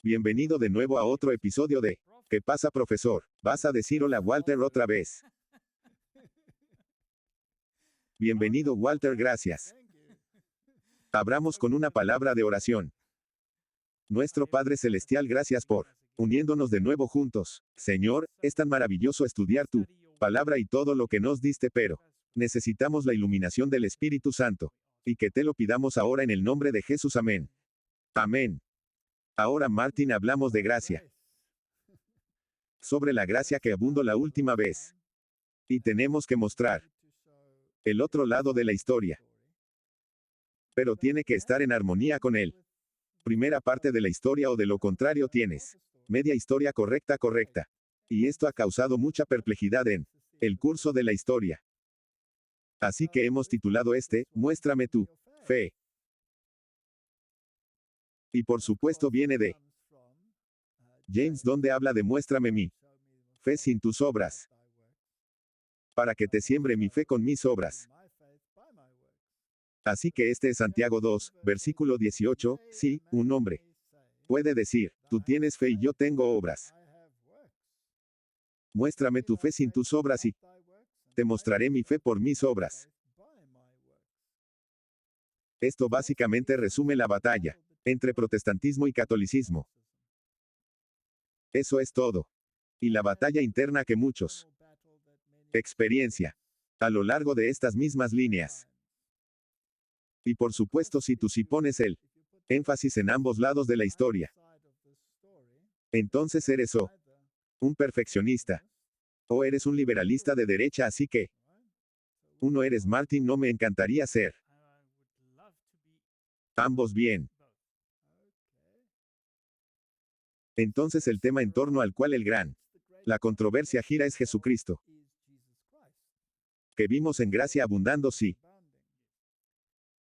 Bienvenido de nuevo a otro episodio de ¿Qué pasa, profesor? ¿Vas a decir hola, Walter, otra vez? Bienvenido, Walter, gracias. Abramos con una palabra de oración. Nuestro Padre Celestial, gracias por uniéndonos de nuevo juntos. Señor, es tan maravilloso estudiar tu palabra y todo lo que nos diste, pero necesitamos la iluminación del Espíritu Santo. Y que te lo pidamos ahora en el nombre de Jesús. Amén. Amén. Ahora, Martín, hablamos de gracia. Sobre la gracia que abundó la última vez. Y tenemos que mostrar el otro lado de la historia. Pero tiene que estar en armonía con él. Primera parte de la historia, o de lo contrario tienes media historia correcta. Y esto ha causado mucha perplejidad en el curso de la historia. Así que hemos titulado Muéstrame tu fe. Y por supuesto viene de James, donde habla de muéstrame mi fe sin tus obras, para que te siembre mi fe con mis obras. Así que este es Santiago 2, versículo 18, sí, un hombre puede decir, tú tienes fe y yo tengo obras. Muéstrame tu fe sin tus obras y te mostraré mi fe por mis obras. Esto básicamente resume la batalla entre protestantismo y catolicismo. Eso es todo. Y la batalla interna que muchos experiencia a lo largo de estas mismas líneas. Y por supuesto, si tú sí pones el énfasis en ambos lados de la historia, entonces eres o un perfeccionista, o eres un liberalista de derecha. Así que uno eres, Martín, no me encantaría ser ambos bien. Entonces el tema en torno al cual la controversia gira es Jesucristo, que vimos en gracia abundando, sí.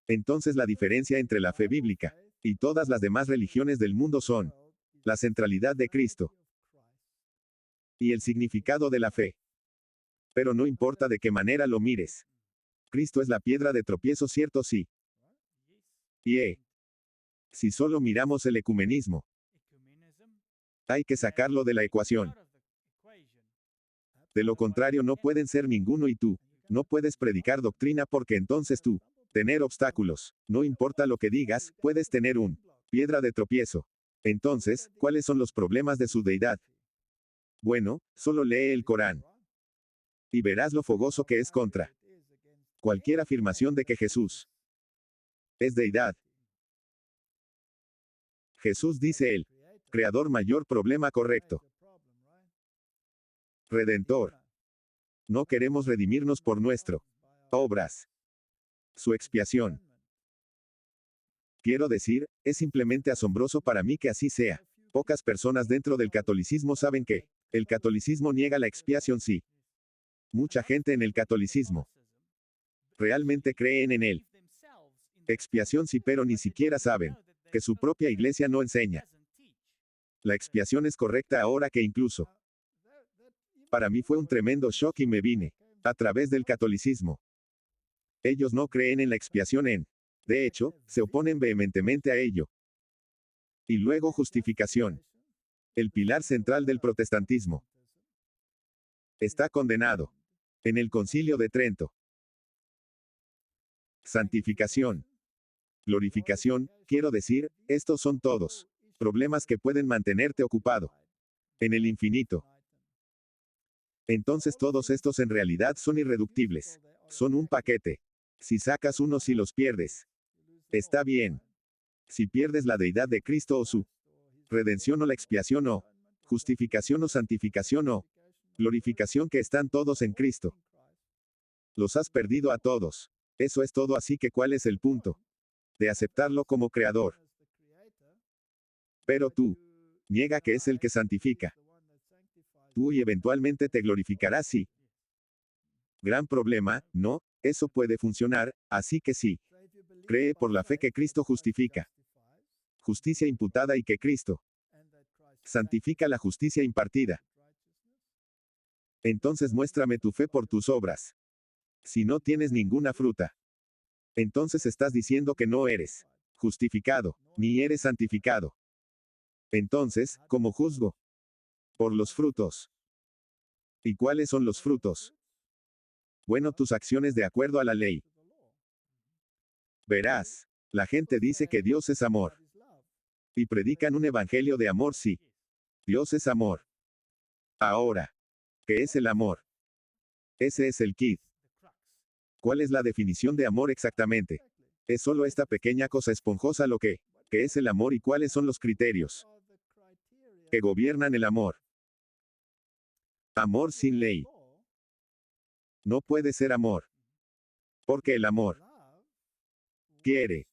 Entonces la diferencia entre la fe bíblica y todas las demás religiones del mundo son la centralidad de Cristo y el significado de la fe. Pero no importa de qué manera lo mires, Cristo es la piedra de tropiezo, ¿cierto? Sí. Y si solo miramos el ecumenismo, hay que sacarlo de la ecuación. De lo contrario no pueden ser ninguno, y tú no puedes predicar doctrina, porque entonces tú tener obstáculos. No importa lo que digas, puedes tener un piedra de tropiezo. Entonces, ¿cuáles son los problemas de su deidad? Bueno, solo lee el Corán y verás lo fogoso que es contra cualquier afirmación de que Jesús es deidad. Jesús, dice el creador, mayor problema, correcto. Redentor. No queremos redimirnos por nuestras obras. Su expiación. Quiero decir, es simplemente asombroso para mí que así sea. Pocas personas dentro del catolicismo saben que el catolicismo niega la expiación, sí. Mucha gente en el catolicismo realmente creen en él. Expiación, sí, pero ni siquiera saben que su propia iglesia no enseña. La expiación es correcta, ahora que incluso para mí fue un tremendo shock y me vine a través del catolicismo. Ellos no creen en la expiación de hecho, se oponen vehementemente a ello. Y luego justificación. El pilar central del protestantismo está condenado en el Concilio de Trento. Santificación. Glorificación, quiero decir, estos son todos problemas que pueden mantenerte ocupado en el infinito. Entonces todos estos en realidad son irreductibles. Son un paquete. Si sacas uno, si los pierdes, está bien. Si pierdes la deidad de Cristo, o su redención, o la expiación, o justificación, o santificación, o glorificación, que están todos en Cristo, los has perdido a todos. Eso es todo. Así que ¿cuál es el punto de aceptarlo como creador? Pero tú niega que es el que santifica. Tú y eventualmente te glorificarás, sí. Gran problema, no, eso puede funcionar, así que sí. Cree por la fe que Cristo justifica. Justicia imputada, y que Cristo santifica la justicia impartida. Entonces muéstrame tu fe por tus obras. Si no tienes ninguna fruta, entonces estás diciendo que no eres justificado, ni eres santificado. Entonces, ¿cómo juzgo? Por los frutos. ¿Y cuáles son los frutos? Bueno, tus acciones de acuerdo a la ley. Verás, la gente dice que Dios es amor. Y predican un evangelio de amor, sí. Dios es amor. Ahora, ¿qué es el amor? Ese es el kit. ¿Cuál es la definición de amor exactamente? Es solo esta pequeña cosa esponjosa lo que es el amor y cuáles son los criterios que gobiernan el amor. Amor sin ley. No puede ser amor. Porque el amor quiere.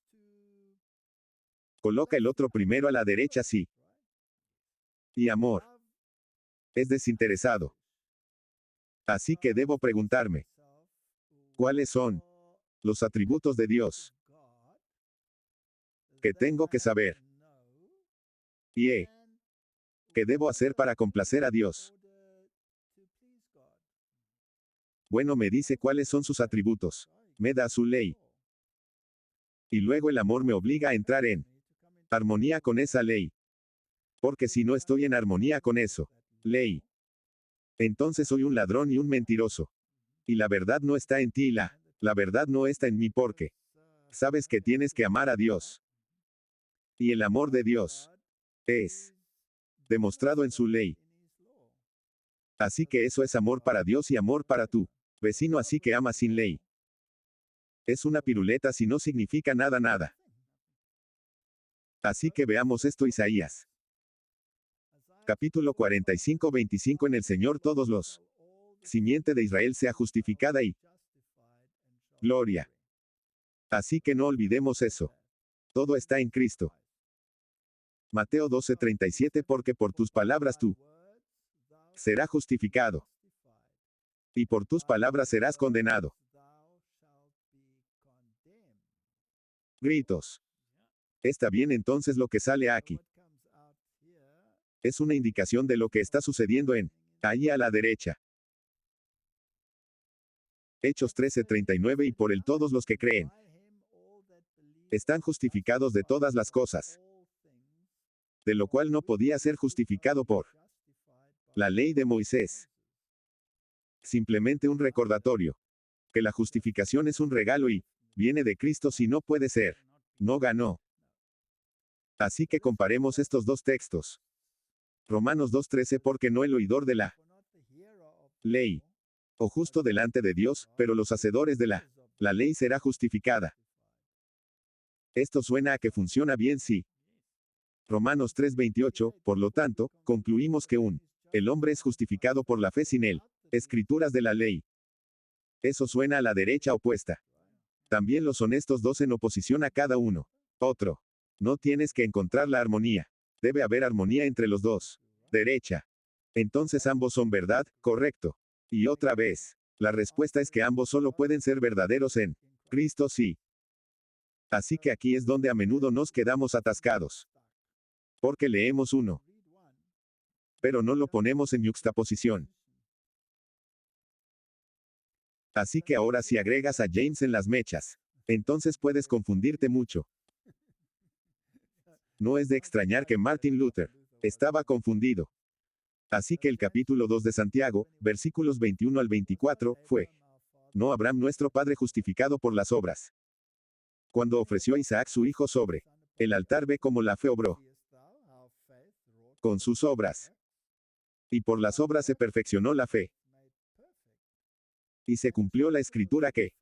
Coloca el otro primero a la derecha, sí. Y amor es desinteresado. Así que debo preguntarme, ¿cuáles son los atributos de Dios que tengo que saber? Y ¿qué debo hacer para complacer a Dios? Bueno, me dice cuáles son sus atributos. Me da su ley. Y luego el amor me obliga a entrar en armonía con esa ley. Porque si no estoy en armonía con eso, ley, entonces soy un ladrón y un mentiroso. Y la verdad no está en ti y la verdad no está en mí porque sabes que tienes que amar a Dios. Y el amor de Dios es demostrado en su ley. Así que eso es amor para Dios y amor para tu vecino, así que ama sin ley. Es una piruleta si no significa nada. Así que veamos esto, Isaías. Capítulo 45-25. En el Señor todos los simiente de Israel sea justificada y gloria. Así que no olvidemos eso. Todo está en Cristo. Mateo 12:37. Porque por tus palabras tú serás justificado. Y por tus palabras serás condenado. Gritos. Está bien, entonces lo que sale aquí es una indicación de lo que está sucediendo ahí a la derecha. Hechos 13:39. Y por él todos los que creen están justificados de todas las cosas, de lo cual no podía ser justificado por la ley de Moisés. Simplemente un recordatorio. Que la justificación es un regalo y viene de Cristo, si no puede ser. No ganó. Así que comparemos estos dos textos. Romanos 2:13. Porque no el oidor de la ley, o justo delante de Dios, pero los hacedores de la ley será justificada. Esto suena a que funciona bien, sí. Romanos 3:28. Por lo tanto, concluimos que el hombre es justificado por la fe sin él. Escrituras de la ley. Eso suena a la derecha opuesta. También lo son estos dos en oposición a cada uno. Otro. No tienes que encontrar la armonía. Debe haber armonía entre los dos. Derecha. Entonces ambos son verdad, correcto. Y otra vez, la respuesta es que ambos solo pueden ser verdaderos en Cristo, sí. Así que aquí es donde a menudo nos quedamos atascados. Porque leemos uno, pero no lo ponemos en yuxtaposición. Así que ahora si agregas a James en las mechas, entonces puedes confundirte mucho. No es de extrañar que Martin Luther estaba confundido. Así que el capítulo 2 de Santiago, versículos 21 al 24, fue: ¿no Abraham nuestro padre justificado por las obras? Cuando ofreció a Isaac su hijo sobre el altar, ve cómo la fe obró con sus obras. Y por las obras se perfeccionó la fe. Y se cumplió la escritura que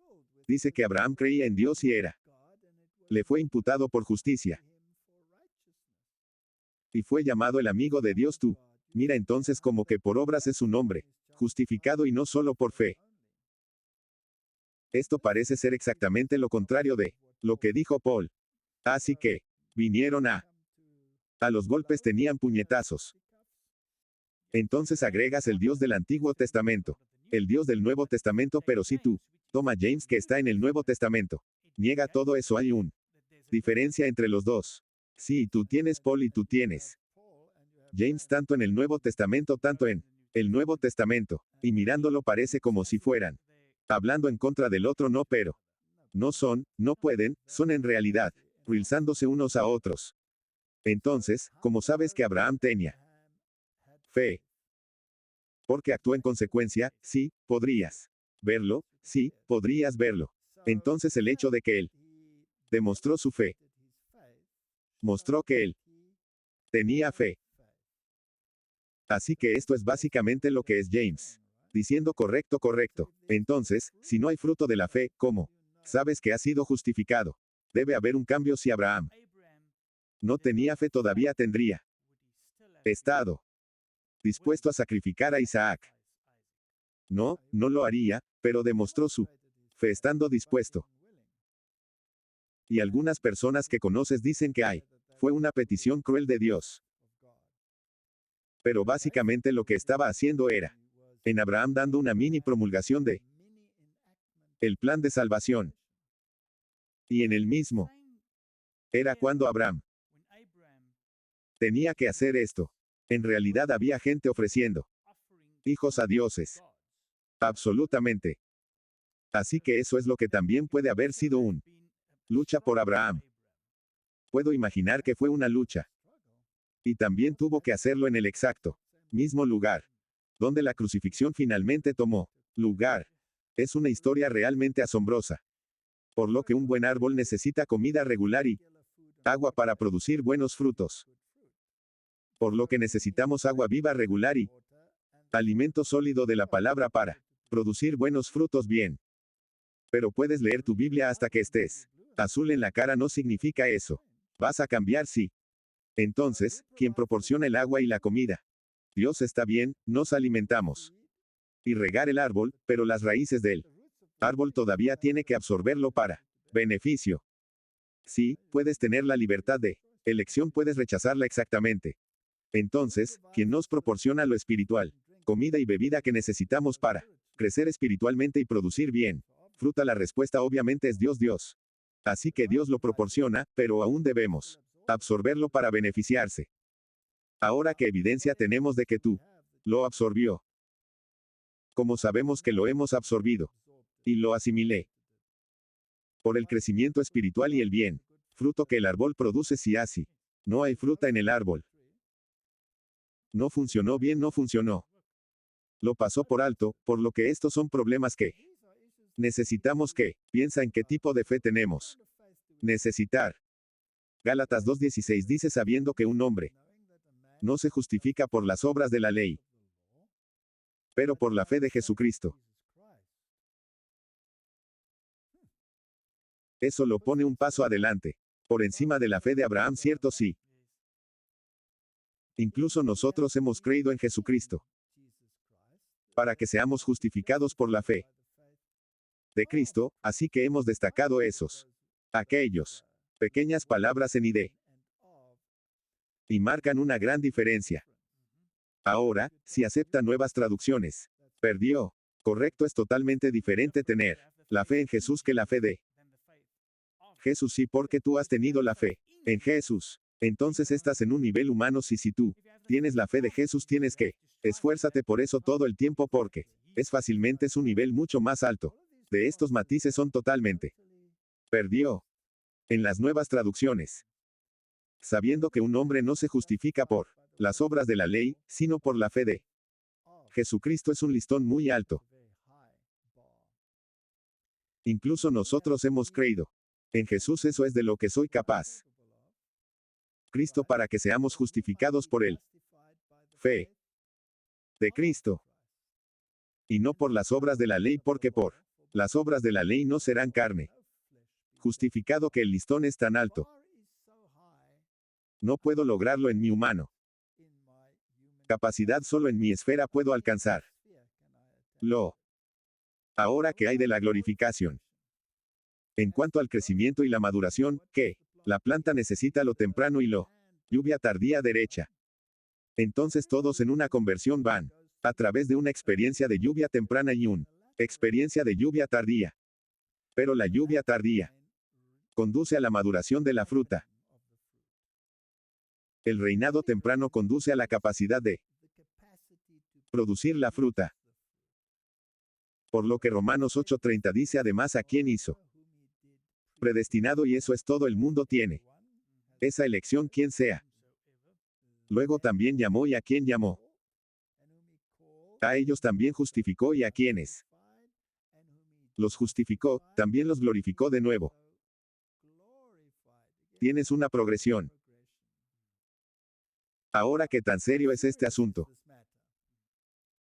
dice que Abraham creía en Dios y le fue imputado por justicia. Y fue llamado el amigo de Dios. Tú mira entonces como que por obras es su nombre justificado y no solo por fe. Esto parece ser exactamente lo contrario de lo que dijo Paul. Así que vinieron a los golpes, tenían puñetazos. Entonces agregas el Dios del Antiguo Testamento, el Dios del Nuevo Testamento, pero si tú toma James, que está en el Nuevo Testamento, niega todo eso, hay una diferencia entre los dos. Sí, tú tienes Paul y tú tienes James, tanto en el Nuevo Testamento, tanto en el Nuevo Testamento, y mirándolo parece como si fueran hablando en contra del otro, no, pero no son, no pueden, son en realidad realzándose unos a otros. Entonces, ¿cómo sabes que Abraham tenía fe? Porque actuó en consecuencia. Sí, podrías verlo, sí, podrías verlo. Entonces el hecho de que él demostró su fe, mostró que él tenía fe. Así que esto es básicamente lo que es James. Diciendo correcto, correcto. Entonces, si no hay fruto de la fe, ¿cómo sabes que ha sido justificado? Debe haber un cambio. Si Abraham no tenía fe, todavía tendría estado dispuesto a sacrificar a Isaac. No, no lo haría, pero demostró su fe estando dispuesto. Y algunas personas que conoces dicen que fue una petición cruel de Dios. Pero básicamente lo que estaba haciendo era en Abraham dando una mini promulgación de el plan de salvación. Y en el mismo era cuando Abraham tenía que hacer esto. En realidad había gente ofreciendo hijos a dioses. Absolutamente. Así que eso es lo que también puede haber sido una lucha por Abraham. Puedo imaginar que fue una lucha. Y también tuvo que hacerlo en el exacto mismo lugar donde la crucifixión finalmente tomó lugar. Es una historia realmente asombrosa. Por lo que un buen árbol necesita comida regular y agua para producir buenos frutos. Por lo que necesitamos agua viva regular y alimento sólido de la palabra para producir buenos frutos bien. Pero puedes leer tu Biblia hasta que estés azul en la cara, no significa eso. Vas a cambiar, sí. Entonces, ¿quién proporciona el agua y la comida? Dios. Está bien, nos alimentamos y regar el árbol, pero las raíces del árbol todavía tiene que absorberlo para beneficio. Sí, puedes tener la libertad de elección, puedes rechazarla exactamente. Entonces, ¿quién nos proporciona lo espiritual? Comida y bebida que necesitamos para crecer espiritualmente y producir bien. Fruta. La respuesta obviamente es Dios. Dios. Así que Dios lo proporciona, pero aún debemos absorberlo para beneficiarse. Ahora, ¿qué evidencia tenemos de que tú lo absorbió? ¿Cómo sabemos que lo hemos absorbido? Y lo asimilé. Por el crecimiento espiritual y el bien. Fruto que el árbol produce. Si así no hay fruta en el árbol, no funcionó bien, no funcionó. Lo pasó por alto, por lo que estos son problemas que necesitamos que piensa en qué tipo de fe tenemos. Necesitar. Gálatas 2:16 dice, sabiendo que un hombre no se justifica por las obras de la ley, pero por la fe de Jesucristo. Eso lo pone un paso adelante. Por encima de la fe de Abraham, ¿cierto? Sí. Incluso nosotros hemos creído en Jesucristo para que seamos justificados por la fe de Cristo, así que hemos destacado aquellos pequeñas palabras en ID y marcan una gran diferencia. Ahora, si acepta nuevas traducciones, perdió. Correcto, es totalmente diferente tener la fe en Jesús que la fe de Jesús. Sí, porque tú has tenido la fe en Jesús. Entonces estás en un nivel humano. Si tú tienes la fe de Jesús, tienes que esfuérzate por eso todo el tiempo, porque es un nivel mucho más alto. De estos matices son totalmente perdió. En las nuevas traducciones, sabiendo que un hombre no se justifica por las obras de la ley, sino por la fe de Jesucristo, es un listón muy alto. Incluso nosotros hemos creído en Jesús, eso es de lo que soy capaz. Cristo, para que seamos justificados por él. Fe de Cristo. Y no por las obras de la ley, porque por las obras de la ley no serán carne. Justificado, que el listón es tan alto. No puedo lograrlo en mi humano capacidad, solo en mi esfera puedo alcanzar lo. Ahora, ¿qué hay de la glorificación? En cuanto al crecimiento y la maduración, ¿qué? La planta necesita lo temprano y lo lluvia tardía derecha. Entonces todos en una conversión van a través de una experiencia de lluvia temprana y una experiencia de lluvia tardía. Pero la lluvia tardía conduce a la maduración de la fruta. El reinado temprano conduce a la capacidad de producir la fruta. Por lo que Romanos 8:30 dice, además, ¿a quién hizo predestinado? Y eso es todo, el mundo tiene esa elección, quien sea Luego también llamó y a quien llamó. A ellos también justificó y a quienes los justificó, también los glorificó de nuevo. Tienes una progresión. Ahora, ¿qué tan serio es este asunto?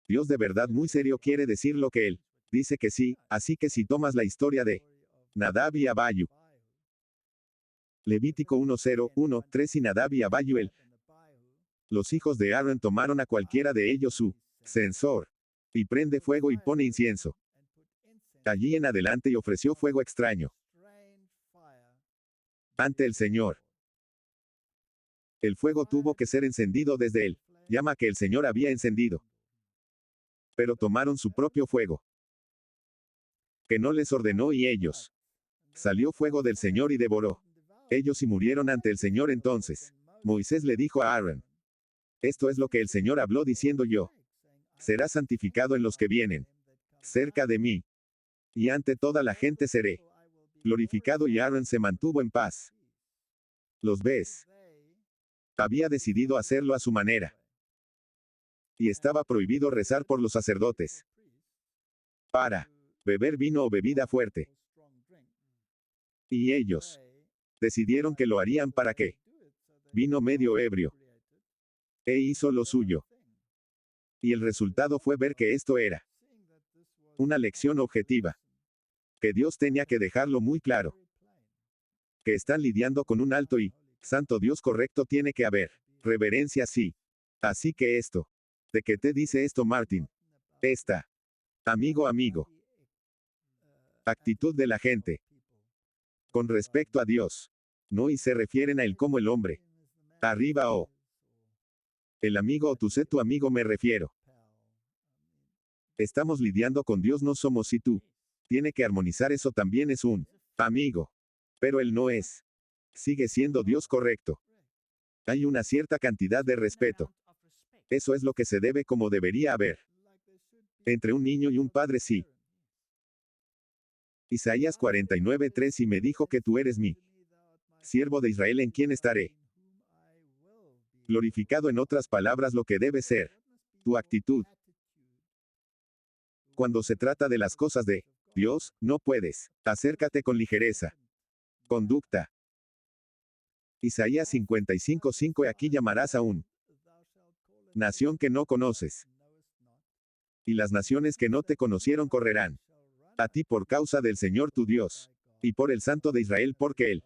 Dios de verdad muy serio quiere decir lo que Él dice que sí, así que si tomas la historia de Nadab y Abiú, Levítico 1:0, 1:3 y Nadab y Abiú, los hijos de Aarón tomaron a cualquiera de ellos su censor, y prende fuego y pone incienso allí en adelante y ofreció fuego extraño ante el Señor. El fuego tuvo que ser encendido desde él, llama que el Señor había encendido. Pero tomaron su propio fuego, que no les ordenó, y ellos. Salió fuego del Señor y devoró. Ellos y murieron ante el Señor. Entonces Moisés le dijo a Aarón: esto es lo que el Señor habló diciendo: yo será santificado en los que vienen cerca de mí, y ante toda la gente seré glorificado. Y Aarón se mantuvo en paz. ¿Los ves? Había decidido hacerlo a su manera. Y estaba prohibido rezar por los sacerdotes para beber vino o bebida fuerte. Y ellos decidieron que lo harían para qué. Vino medio ebrio. E hizo lo suyo. Y el resultado fue ver que esto era una lección objetiva. Que Dios tenía que dejarlo muy claro. Que están lidiando con un alto y santo Dios correcto. Tiene que haber reverencia, sí. Así que esto. ¿De qué te dice esto, Martin? Esta. Amigo. Actitud de la gente con respecto a Dios. No, y se refieren a él como el hombre. Arriba o el amigo, o tú sé tu amigo, me refiero. Estamos lidiando con Dios, no somos y tú. Tiene que armonizar eso, también es un amigo. Pero él no es. Sigue siendo Dios correcto. Hay una cierta cantidad de respeto. Eso es lo que se debe, como debería haber entre un niño y un padre, sí. Isaías 49:3: y me dijo que tú eres mi siervo de Israel, en quien estaré glorificado. En otras palabras, lo que debe ser tu actitud cuando se trata de las cosas de Dios. No puedes. Acércate con ligereza. Conducta. Isaías 55:5: y aquí llamarás a un nación que no conoces, y las naciones que no te conocieron correrán a ti por causa del Señor tu Dios, y por el Santo de Israel, porque Él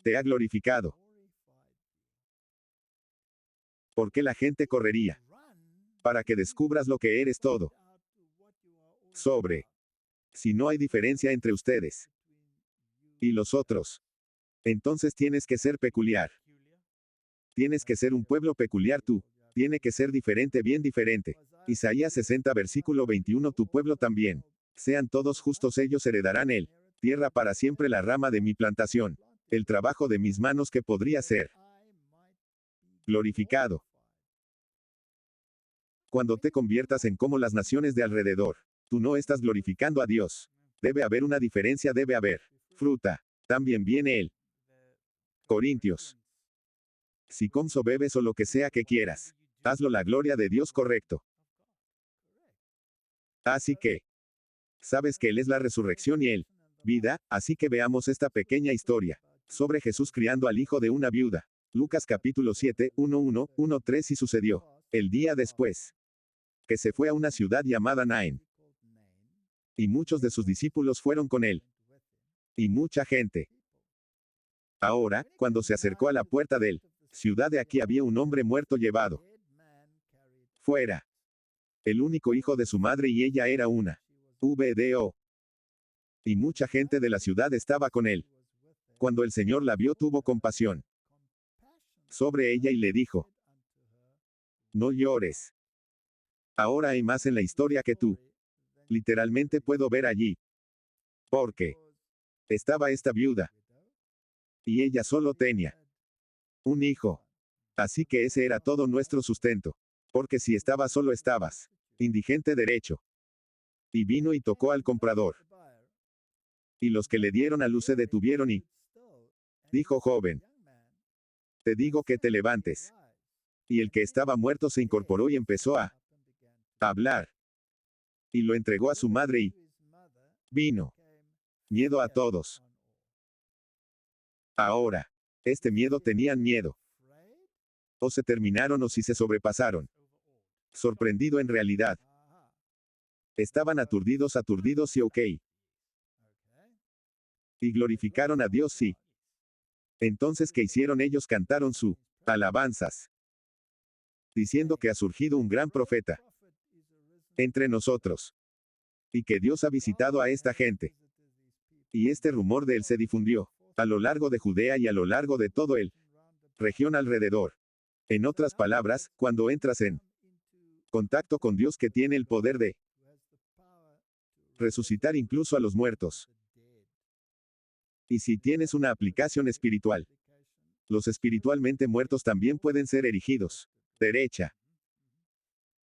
te ha glorificado. ¿Por qué la gente correría? Para que descubras lo que eres todo. Sobre. Si no hay diferencia entre ustedes y los otros, entonces tienes que ser peculiar. Tienes que ser un pueblo peculiar tú. Tiene que ser diferente, bien diferente. Isaías 60:21: tu pueblo también. Sean todos justos, ellos heredarán el tierra para siempre, la rama de mi plantación. El trabajo de mis manos, que podría ser glorificado. Cuando te conviertas en como las naciones de alrededor, tú no estás glorificando a Dios. Debe haber una diferencia, debe haber fruta. También viene el Corintios. Si comes o bebes o lo que sea que quieras, hazlo la gloria de Dios, correcto. Así que, sabes que Él es la resurrección y Él vida, así que veamos esta pequeña historia sobre Jesús criando al hijo de una viuda. Lucas capítulo 7, 1:1-1:3: y sucedió el día después que se fue a una ciudad llamada Naín, y muchos de sus discípulos fueron con él, y mucha gente. Ahora, cuando se acercó a la puerta de ciudad, de aquí había un hombre muerto llevado fuera, el único hijo de su madre, y ella era una viuda. Y mucha gente de la ciudad estaba con él. Cuando el Señor la vio, tuvo compasión sobre ella y le dijo: no llores. Ahora hay más en la historia que tú. Literalmente puedo ver allí. Porque estaba esta viuda, y ella solo tenía un hijo. Así que ese era todo nuestro sustento. Porque si estaba solo, estabas indigente derecho. Y vino y tocó al comprador. Y los que le dieron a luz se detuvieron y dijo: joven, te digo que te levantes. Y el que estaba muerto se incorporó y empezó a hablar. Y lo entregó a su madre y vino miedo a todos. Ahora, este miedo tenían miedo. O se terminaron o si se sobrepasaron. Sorprendido en realidad. Estaban aturdidos y ok. Y glorificaron a Dios sí. Entonces, ¿qué hicieron ellos? Cantaron su alabanzas, diciendo que ha surgido un gran profeta entre nosotros. Y que Dios ha visitado a esta gente. Y este rumor de él se difundió a lo largo de Judea y a lo largo de todo el región alrededor. En otras palabras, cuando entras en contacto con Dios que tiene el poder de resucitar incluso a los muertos. Y si tienes una aplicación espiritual, los espiritualmente muertos también pueden ser erigidos. Derecha.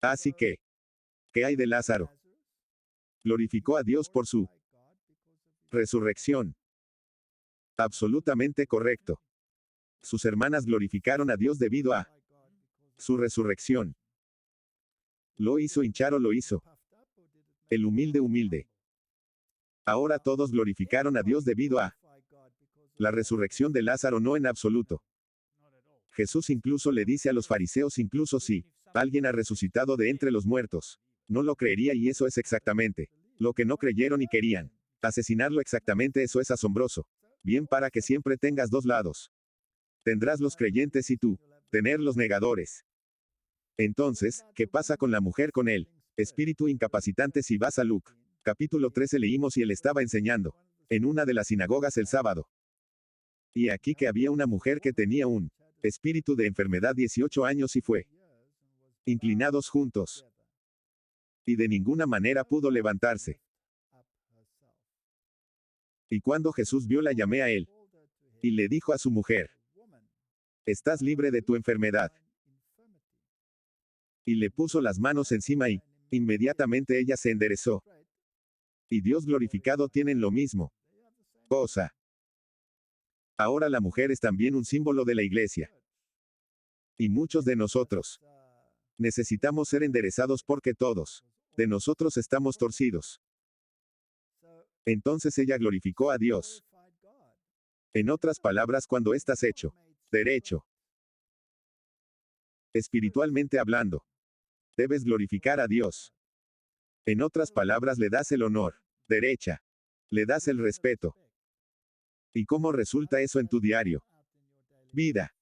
Así que, ¿qué hay de Lázaro? Glorificó a Dios por su resurrección. Absolutamente correcto. Sus hermanas glorificaron a Dios debido a su resurrección. ¿Lo hizo hinchar o lo hizo el humilde? Ahora todos glorificaron a Dios debido a la resurrección de Lázaro, no en absoluto. Jesús incluso le dice a los fariseos, incluso si alguien ha resucitado de entre los muertos, no lo creería, y eso es exactamente lo que no creyeron y querían asesinarlo. Exactamente, eso es asombroso. Bien, para que siempre tengas dos lados. Tendrás los creyentes y tú tener los negadores. Entonces, ¿qué pasa con la mujer con el espíritu incapacitante? Si vas a Luke, capítulo 13, leímos y él estaba enseñando en una de las sinagogas el sábado. Y aquí que había una mujer que tenía un espíritu de enfermedad 18 años y fue inclinados juntos. Y de ninguna manera pudo levantarse. Y cuando Jesús vio, la llamé a él. Y le dijo a su mujer: estás libre de tu enfermedad. Y le puso las manos encima y inmediatamente ella se enderezó. Y Dios glorificado tienen lo mismo cosa. Ahora la mujer es también un símbolo de la iglesia. Y muchos de nosotros necesitamos ser enderezados porque todos de nosotros estamos torcidos. Entonces ella glorificó a Dios. En otras palabras, cuando estás hecho derecho, espiritualmente hablando, debes glorificar a Dios. En otras palabras, le das el honor. Derecha. Le das el respeto. ¿Y cómo resulta eso en tu diario vida?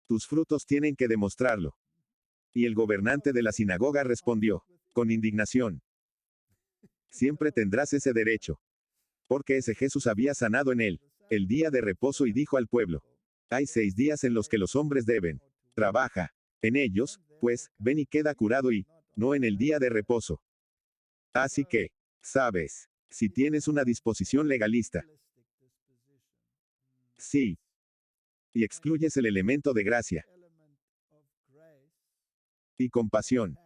Tus frutos tienen que demostrarlo. Y el gobernante de la sinagoga respondió con indignación: siempre tendrás ese derecho. Porque ese Jesús había sanado en él el día de reposo y dijo al pueblo: hay 6 días en los que los hombres deben trabaja. En ellos, pues, ven y queda curado y no en el día de reposo. Así que, sabes, si tienes una disposición legalista, sí, y excluyes el elemento de gracia, y compasión,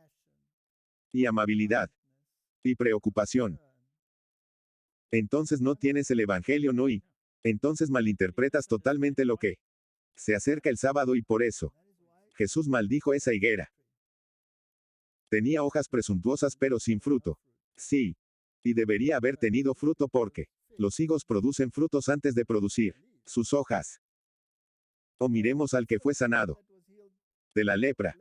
y amabilidad, y preocupación, entonces no tienes el evangelio, no, y entonces malinterpretas totalmente lo que se acerca el sábado, y por eso Jesús maldijo esa higuera. Tenía hojas presuntuosas pero sin fruto. Sí. Y debería haber tenido fruto porque los higos producen frutos antes de producir sus hojas. O miremos al que fue sanado de la lepra.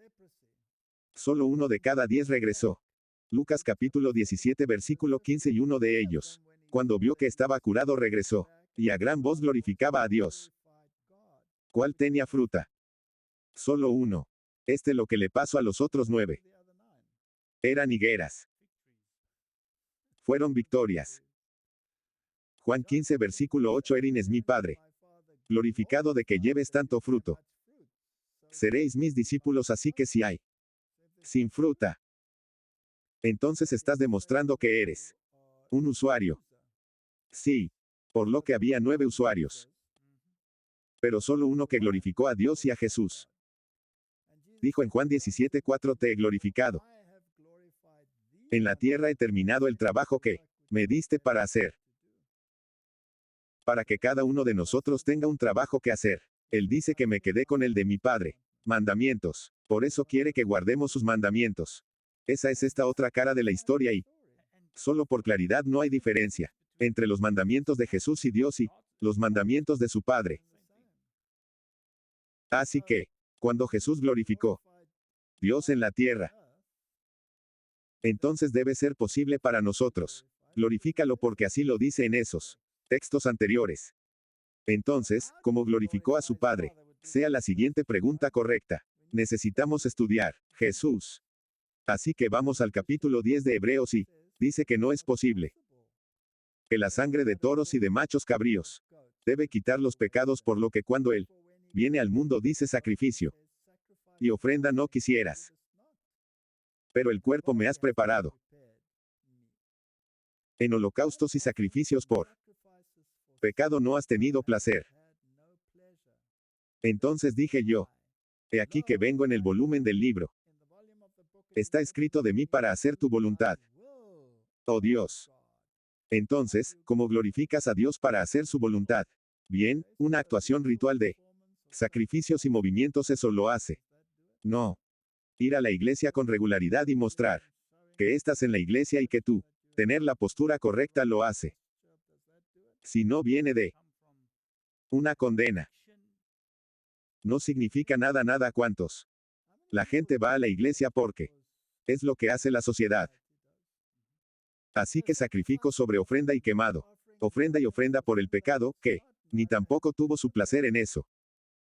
Solo 1 de cada 10 regresó. Lucas capítulo 17 versículo 15, y uno de ellos, cuando vio que estaba curado, regresó, y a gran voz glorificaba a Dios. ¿Cuál tenía fruta? Solo uno. Lo que le pasó a los otros 9. Eran higueras. Fueron victorias. Juan 15 versículo 8, Erin es mi Padre glorificado de que lleves tanto fruto. Seréis mis discípulos, así que si hay sin fruta, entonces estás demostrando que eres un usuario. Sí. Por lo que había 9 usuarios. Pero solo uno que glorificó a Dios y a Jesús. Dijo en Juan 17:4: te he glorificado. En la tierra he terminado el trabajo que me diste para hacer. Para que cada uno de nosotros tenga un trabajo que hacer. Él dice que me quedé con el de mi Padre. Mandamientos. Por eso quiere que guardemos sus mandamientos. Esa es esta otra cara de la historia y, solo por claridad, no hay diferencia entre los mandamientos de Jesús y Dios y los mandamientos de su Padre. Así que, cuando Jesús glorificó Dios en la tierra, entonces debe ser posible para nosotros. Glorifícalo porque así lo dice en esos textos anteriores. Entonces, ¿cómo glorificó a su Padre? Sea la siguiente pregunta correcta. Necesitamos estudiar Jesús. Así que vamos al capítulo 10 de Hebreos y dice que no es posible que la sangre de toros y de machos cabríos debe quitar los pecados, por lo que cuando Él viene al mundo dice sacrificio y ofrenda no quisieras, pero el cuerpo me has preparado. En holocaustos y sacrificios por pecado no has tenido placer. Entonces dije yo, he aquí que vengo en el volumen del libro. Está escrito de mí para hacer tu voluntad. Oh Dios. Entonces, ¿cómo glorificas a Dios para hacer su voluntad? Bien, una actuación ritual de sacrificios y movimientos eso lo hace. No. Ir a la iglesia con regularidad y mostrar que estás en la iglesia y que tú tener la postura correcta lo hace. Si no viene de una condena, no significa nada. ¿Cuántos? La gente va a la iglesia porque es lo que hace la sociedad. Así que sacrifico sobre ofrenda y quemado. Ofrenda y ofrenda por el pecado, que ni tampoco tuvo su placer en eso,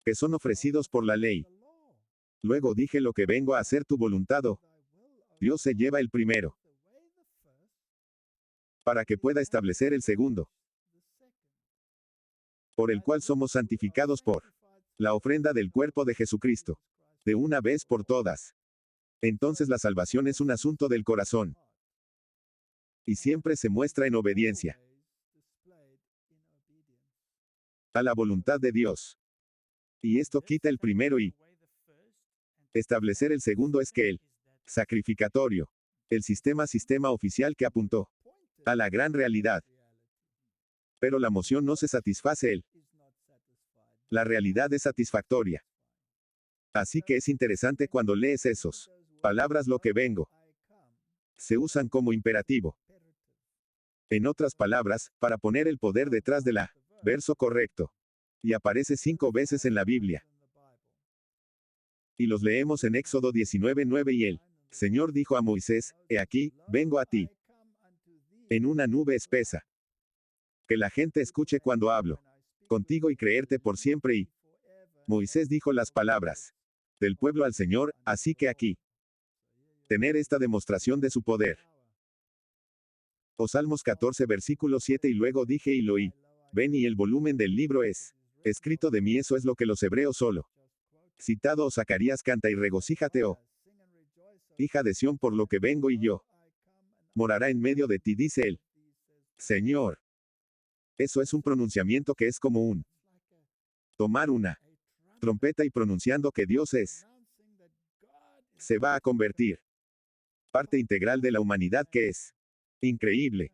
que son ofrecidos por la ley. Luego dije lo que vengo a hacer tu voluntad, oh Dios se lleva el primero, para que pueda establecer el segundo, por el cual somos santificados por la ofrenda del cuerpo de Jesucristo, de una vez por todas. Entonces la salvación es un asunto del corazón, y siempre se muestra en obediencia a la voluntad de Dios. Y esto quita el primero y establecer el segundo es que el sacrificatorio, el sistema oficial que apuntó a la gran realidad. Pero la moción no se satisface la realidad es satisfactoria. Así que es interesante cuando lees esos palabras lo que vengo. Se usan como imperativo. En otras palabras, para poner el poder detrás de la verso correcto. Y aparece 5 veces en la Biblia. Y los leemos en Éxodo 19:9 y el Señor dijo a Moisés, he aquí, vengo a ti en una nube espesa. Que la gente escuche cuando hablo contigo y creerte por siempre y Moisés dijo las palabras del pueblo al Señor, así que aquí tener esta demostración de su poder. O Salmos 14 versículo 7 y luego dije y lo oí. Ven y el volumen del libro es escrito de mí, eso es lo que los hebreos solo citado. O Zacarías canta y regocíjate, oh hija de Sión, por lo que vengo y yo morará en medio de ti, dice el Señor. Eso es un pronunciamiento que es como un tomar una trompeta y pronunciando que Dios se va a convertir parte integral de la humanidad, que es increíble.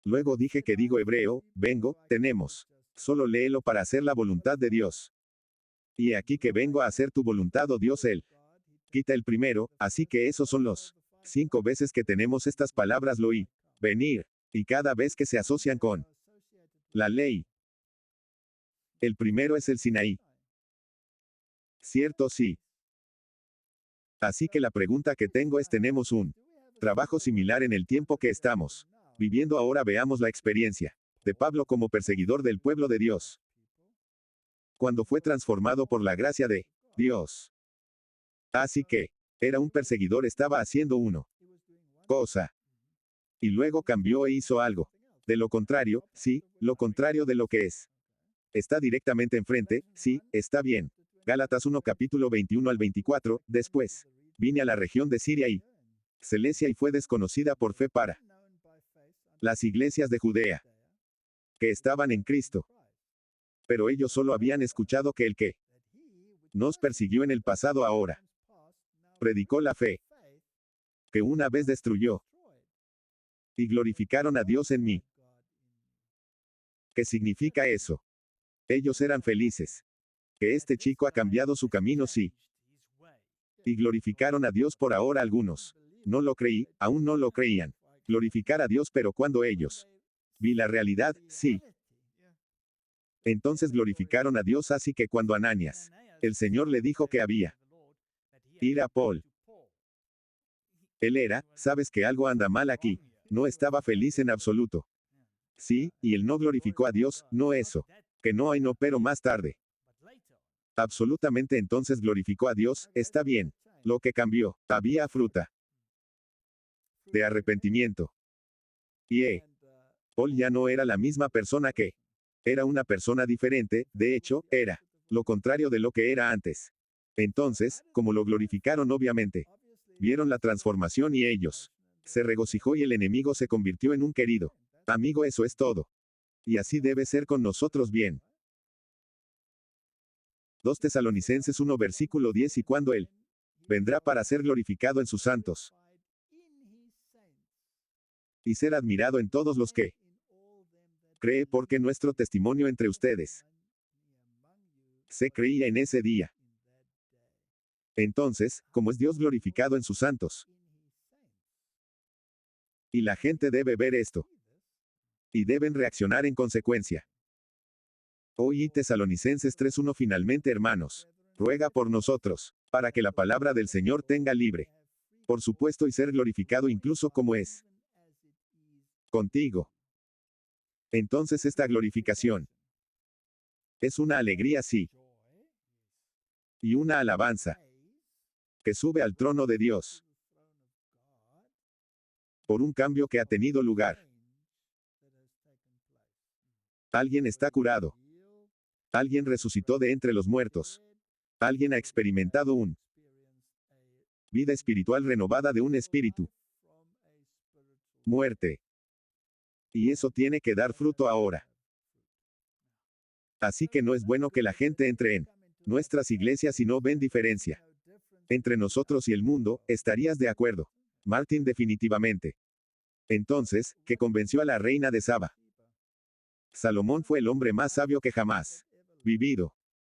Luego dije que digo hebreo, vengo, tenemos. Solo léelo para hacer la voluntad de Dios. Y aquí que vengo a hacer tu voluntad, oh Dios, él quita el primero, así que esos son los 5 veces que tenemos estas palabras lo y venir, y cada vez que se asocian con la ley. El primero es el Sinaí. ¿Cierto? Sí. Así que la pregunta que tengo es, ¿tenemos un trabajo similar en el tiempo que estamos viviendo ahora? Veamos la experiencia de Pablo como perseguidor del pueblo de Dios. Cuando fue transformado por la gracia de Dios. Así que, era un perseguidor, estaba haciendo una cosa. Y luego cambió e hizo algo. De lo contrario, sí, lo contrario de lo que es. Está directamente enfrente, sí, está bien. Gálatas 1 capítulo 21 al 24, después. Vine a la región de Siria y Celesia y fue desconocida por fe para las iglesias de Judea que estaban en Cristo. Pero ellos solo habían escuchado que el que nos persiguió en el pasado ahora predicó la fe que una vez destruyó y glorificaron a Dios en mí. ¿Qué significa eso? Ellos eran felices que este chico ha cambiado su camino, sí. Y glorificaron a Dios por ahora algunos. No lo creí, aún no lo creían. Glorificar a Dios, pero cuando ellos vi la realidad, sí. Entonces glorificaron a Dios, así que cuando Ananías, el Señor le dijo que había ir a Paul. Él era, sabes que algo anda mal aquí. No estaba feliz en absoluto. Sí, y él no glorificó a Dios, no eso. Que no hay no, pero más tarde. Absolutamente, entonces glorificó a Dios, está bien. Lo que cambió, había fruta de arrepentimiento. Y Paul ya no era la misma persona que era una persona diferente, de hecho, era lo contrario de lo que era antes. Entonces, como lo glorificaron obviamente, vieron la transformación y ellos se regocijó y el enemigo se convirtió en un querido amigo, eso es todo. Y así debe ser con nosotros bien. 2 Tesalonicenses 1 versículo 10 y cuando Él vendrá para ser glorificado en sus santos y ser admirado en todos los que cree, porque nuestro testimonio entre ustedes se creía en ese día. Entonces, como es Dios glorificado en sus santos, y la gente debe ver esto, y deben reaccionar en consecuencia. Hoy Tesalonicenses 3:1 finalmente, hermanos, ruega por nosotros, para que la palabra del Señor tenga libre, por supuesto, y ser glorificado incluso como es contigo. Entonces esta glorificación es una alegría, sí, y una alabanza que sube al trono de Dios por un cambio que ha tenido lugar. Alguien está curado. Alguien resucitó de entre los muertos. Alguien ha experimentado una vida espiritual renovada de un espíritu. Muerte. Y eso tiene que dar fruto ahora. Así que no es bueno que la gente entre en nuestras iglesias y no ven diferencia entre nosotros y el mundo, ¿estarías de acuerdo? Martin, definitivamente. Entonces, ¿qué convenció a la reina de Saba? Salomón fue el hombre más sabio que jamás vivido.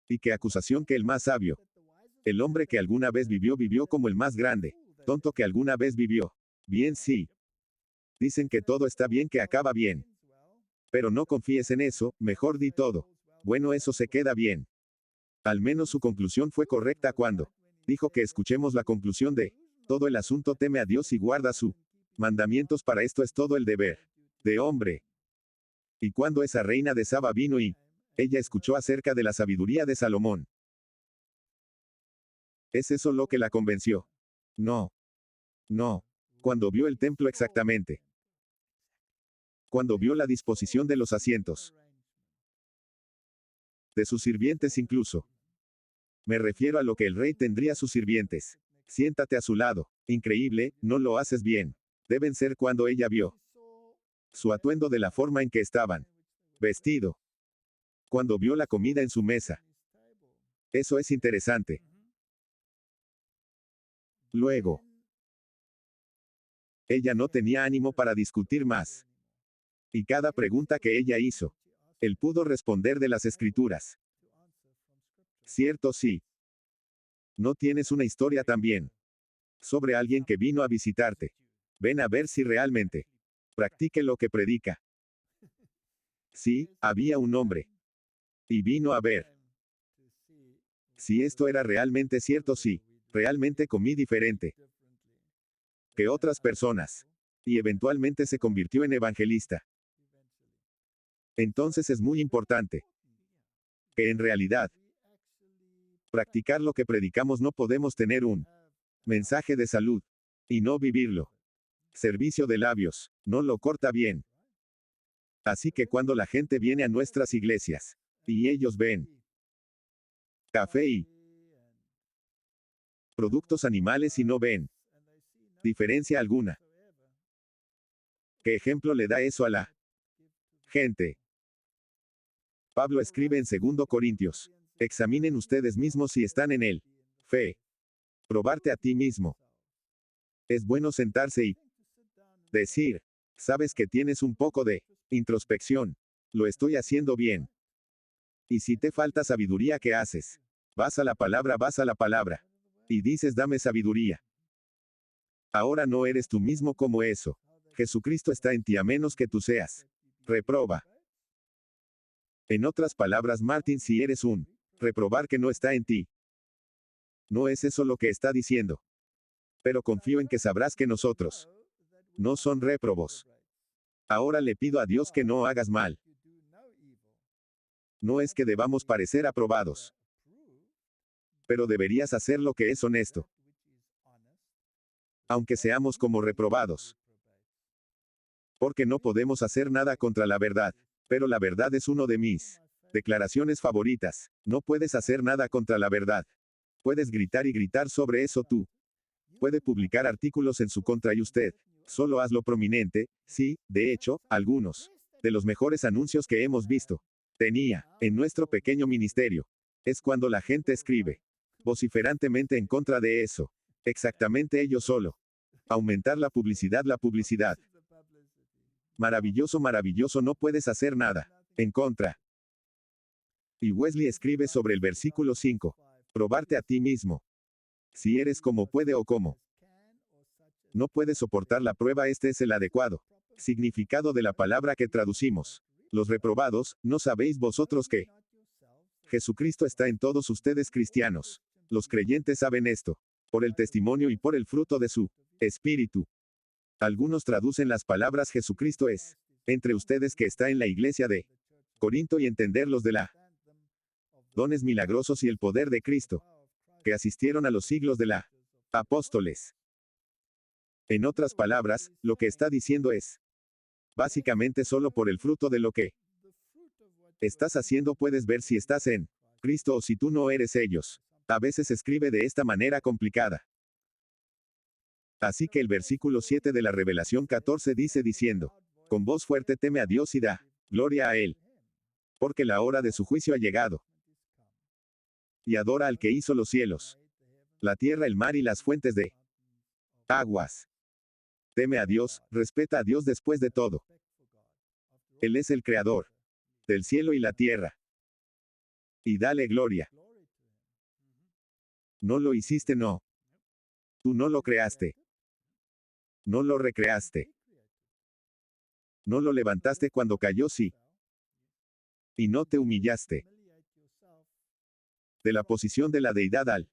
¿Y qué acusación que el más sabio? El hombre que alguna vez vivió vivió como el más grande. Tonto que alguna vez vivió. Bien, sí. Dicen que todo está bien, que acaba bien. Pero no confíes en eso, mejor di todo. Bueno, eso se queda bien. Al menos su conclusión fue correcta cuando dijo que escuchemos la conclusión de todo el asunto: teme a Dios y guarda sus mandamientos, para esto es todo el deber de hombre. Y cuando esa reina de Saba vino y ella escuchó acerca de la sabiduría de Salomón, ¿es eso lo que la convenció? No. No. Cuando vio el templo exactamente. Cuando vio la disposición de los asientos. De sus sirvientes incluso. Me refiero a lo que el rey tendría a sus sirvientes. Siéntate a su lado. Increíble, no lo haces bien. Deben ser cuando ella vio su atuendo, de la forma en que estaban vestido. Cuando vio la comida en su mesa. Eso es interesante. Luego, ella no tenía ánimo para discutir más. Y cada pregunta que ella hizo, él pudo responder de las escrituras. Cierto, sí. ¿No tienes una historia también sobre alguien que vino a visitarte? Ven a ver si realmente practique lo que predica. Sí, había un hombre. Y vino a ver si esto era realmente cierto, sí. Realmente comí diferente que otras personas. Y eventualmente se convirtió en evangelista. Entonces es muy importante que en realidad practicar lo que predicamos. No podemos tener un mensaje de salud y no vivirlo. Servicio de labios, no lo corta bien. Así que cuando la gente viene a nuestras iglesias y ellos ven café y productos animales y no ven diferencia alguna, ¿qué ejemplo le da eso a la gente? Pablo escribe en 2 Corintios: examinen ustedes mismos si están en él. Fe. Probarte a ti mismo. Es bueno sentarse y decir, sabes que tienes un poco de introspección. Lo estoy haciendo bien. Y si te falta sabiduría, ¿qué haces? Vas a la palabra. Y dices, dame sabiduría. Ahora no eres tú mismo como eso. Jesucristo está en ti a menos que tú seas. Reproba. En otras palabras, Martin, si eres un reprobar que no está en ti. No es eso lo que está diciendo. Pero confío en que sabrás que nosotros no son réprobos. Ahora le pido a Dios que no hagas mal. No es que debamos parecer aprobados. Pero deberías hacer lo que es honesto. Aunque seamos como reprobados. Porque no podemos hacer nada contra la verdad. Pero la verdad es uno de mis declaraciones favoritas. No puedes hacer nada contra la verdad. Puedes gritar y gritar sobre eso tú. Puede publicar artículos en su contra y usted. Solo hazlo prominente. Sí, de hecho, algunos de los mejores anuncios que hemos visto. Tenía, en nuestro pequeño ministerio. Es cuando la gente escribe vociferantemente en contra de eso. Exactamente ello solo. Aumentar la publicidad. Maravilloso, no puedes hacer nada en contra. Y Wesley escribe sobre el versículo 5. Probarte a ti mismo. Si eres como puede o como no puedes soportar la prueba, este es el adecuado significado de la palabra que traducimos. Los reprobados, ¿no sabéis vosotros que Jesucristo está en todos ustedes cristianos? Los creyentes saben esto, por el testimonio y por el fruto de su espíritu. Algunos traducen las palabras Jesucristo es entre ustedes que está en la iglesia de Corinto y entenderlos de la dones milagrosos y el poder de Cristo, que asistieron a los siglos de la apóstoles. En otras palabras, lo que está diciendo es, básicamente solo por el fruto de lo que estás haciendo puedes ver si estás en Cristo o si tú no eres ellos. A veces escribe de esta manera complicada. Así que el versículo 7 de la Revelación 14 dice diciendo, con voz fuerte teme a Dios y da gloria a Él. Porque la hora de su juicio ha llegado. Y adora al que hizo los cielos, la tierra, el mar y las fuentes de aguas. Teme a Dios, respeta a Dios después de todo. Él es el creador del cielo y la tierra. Y dale gloria. No lo hiciste, no. Tú no lo creaste. No lo recreaste. No lo levantaste cuando cayó, sí. Y no te humillaste de la posición de la deidad al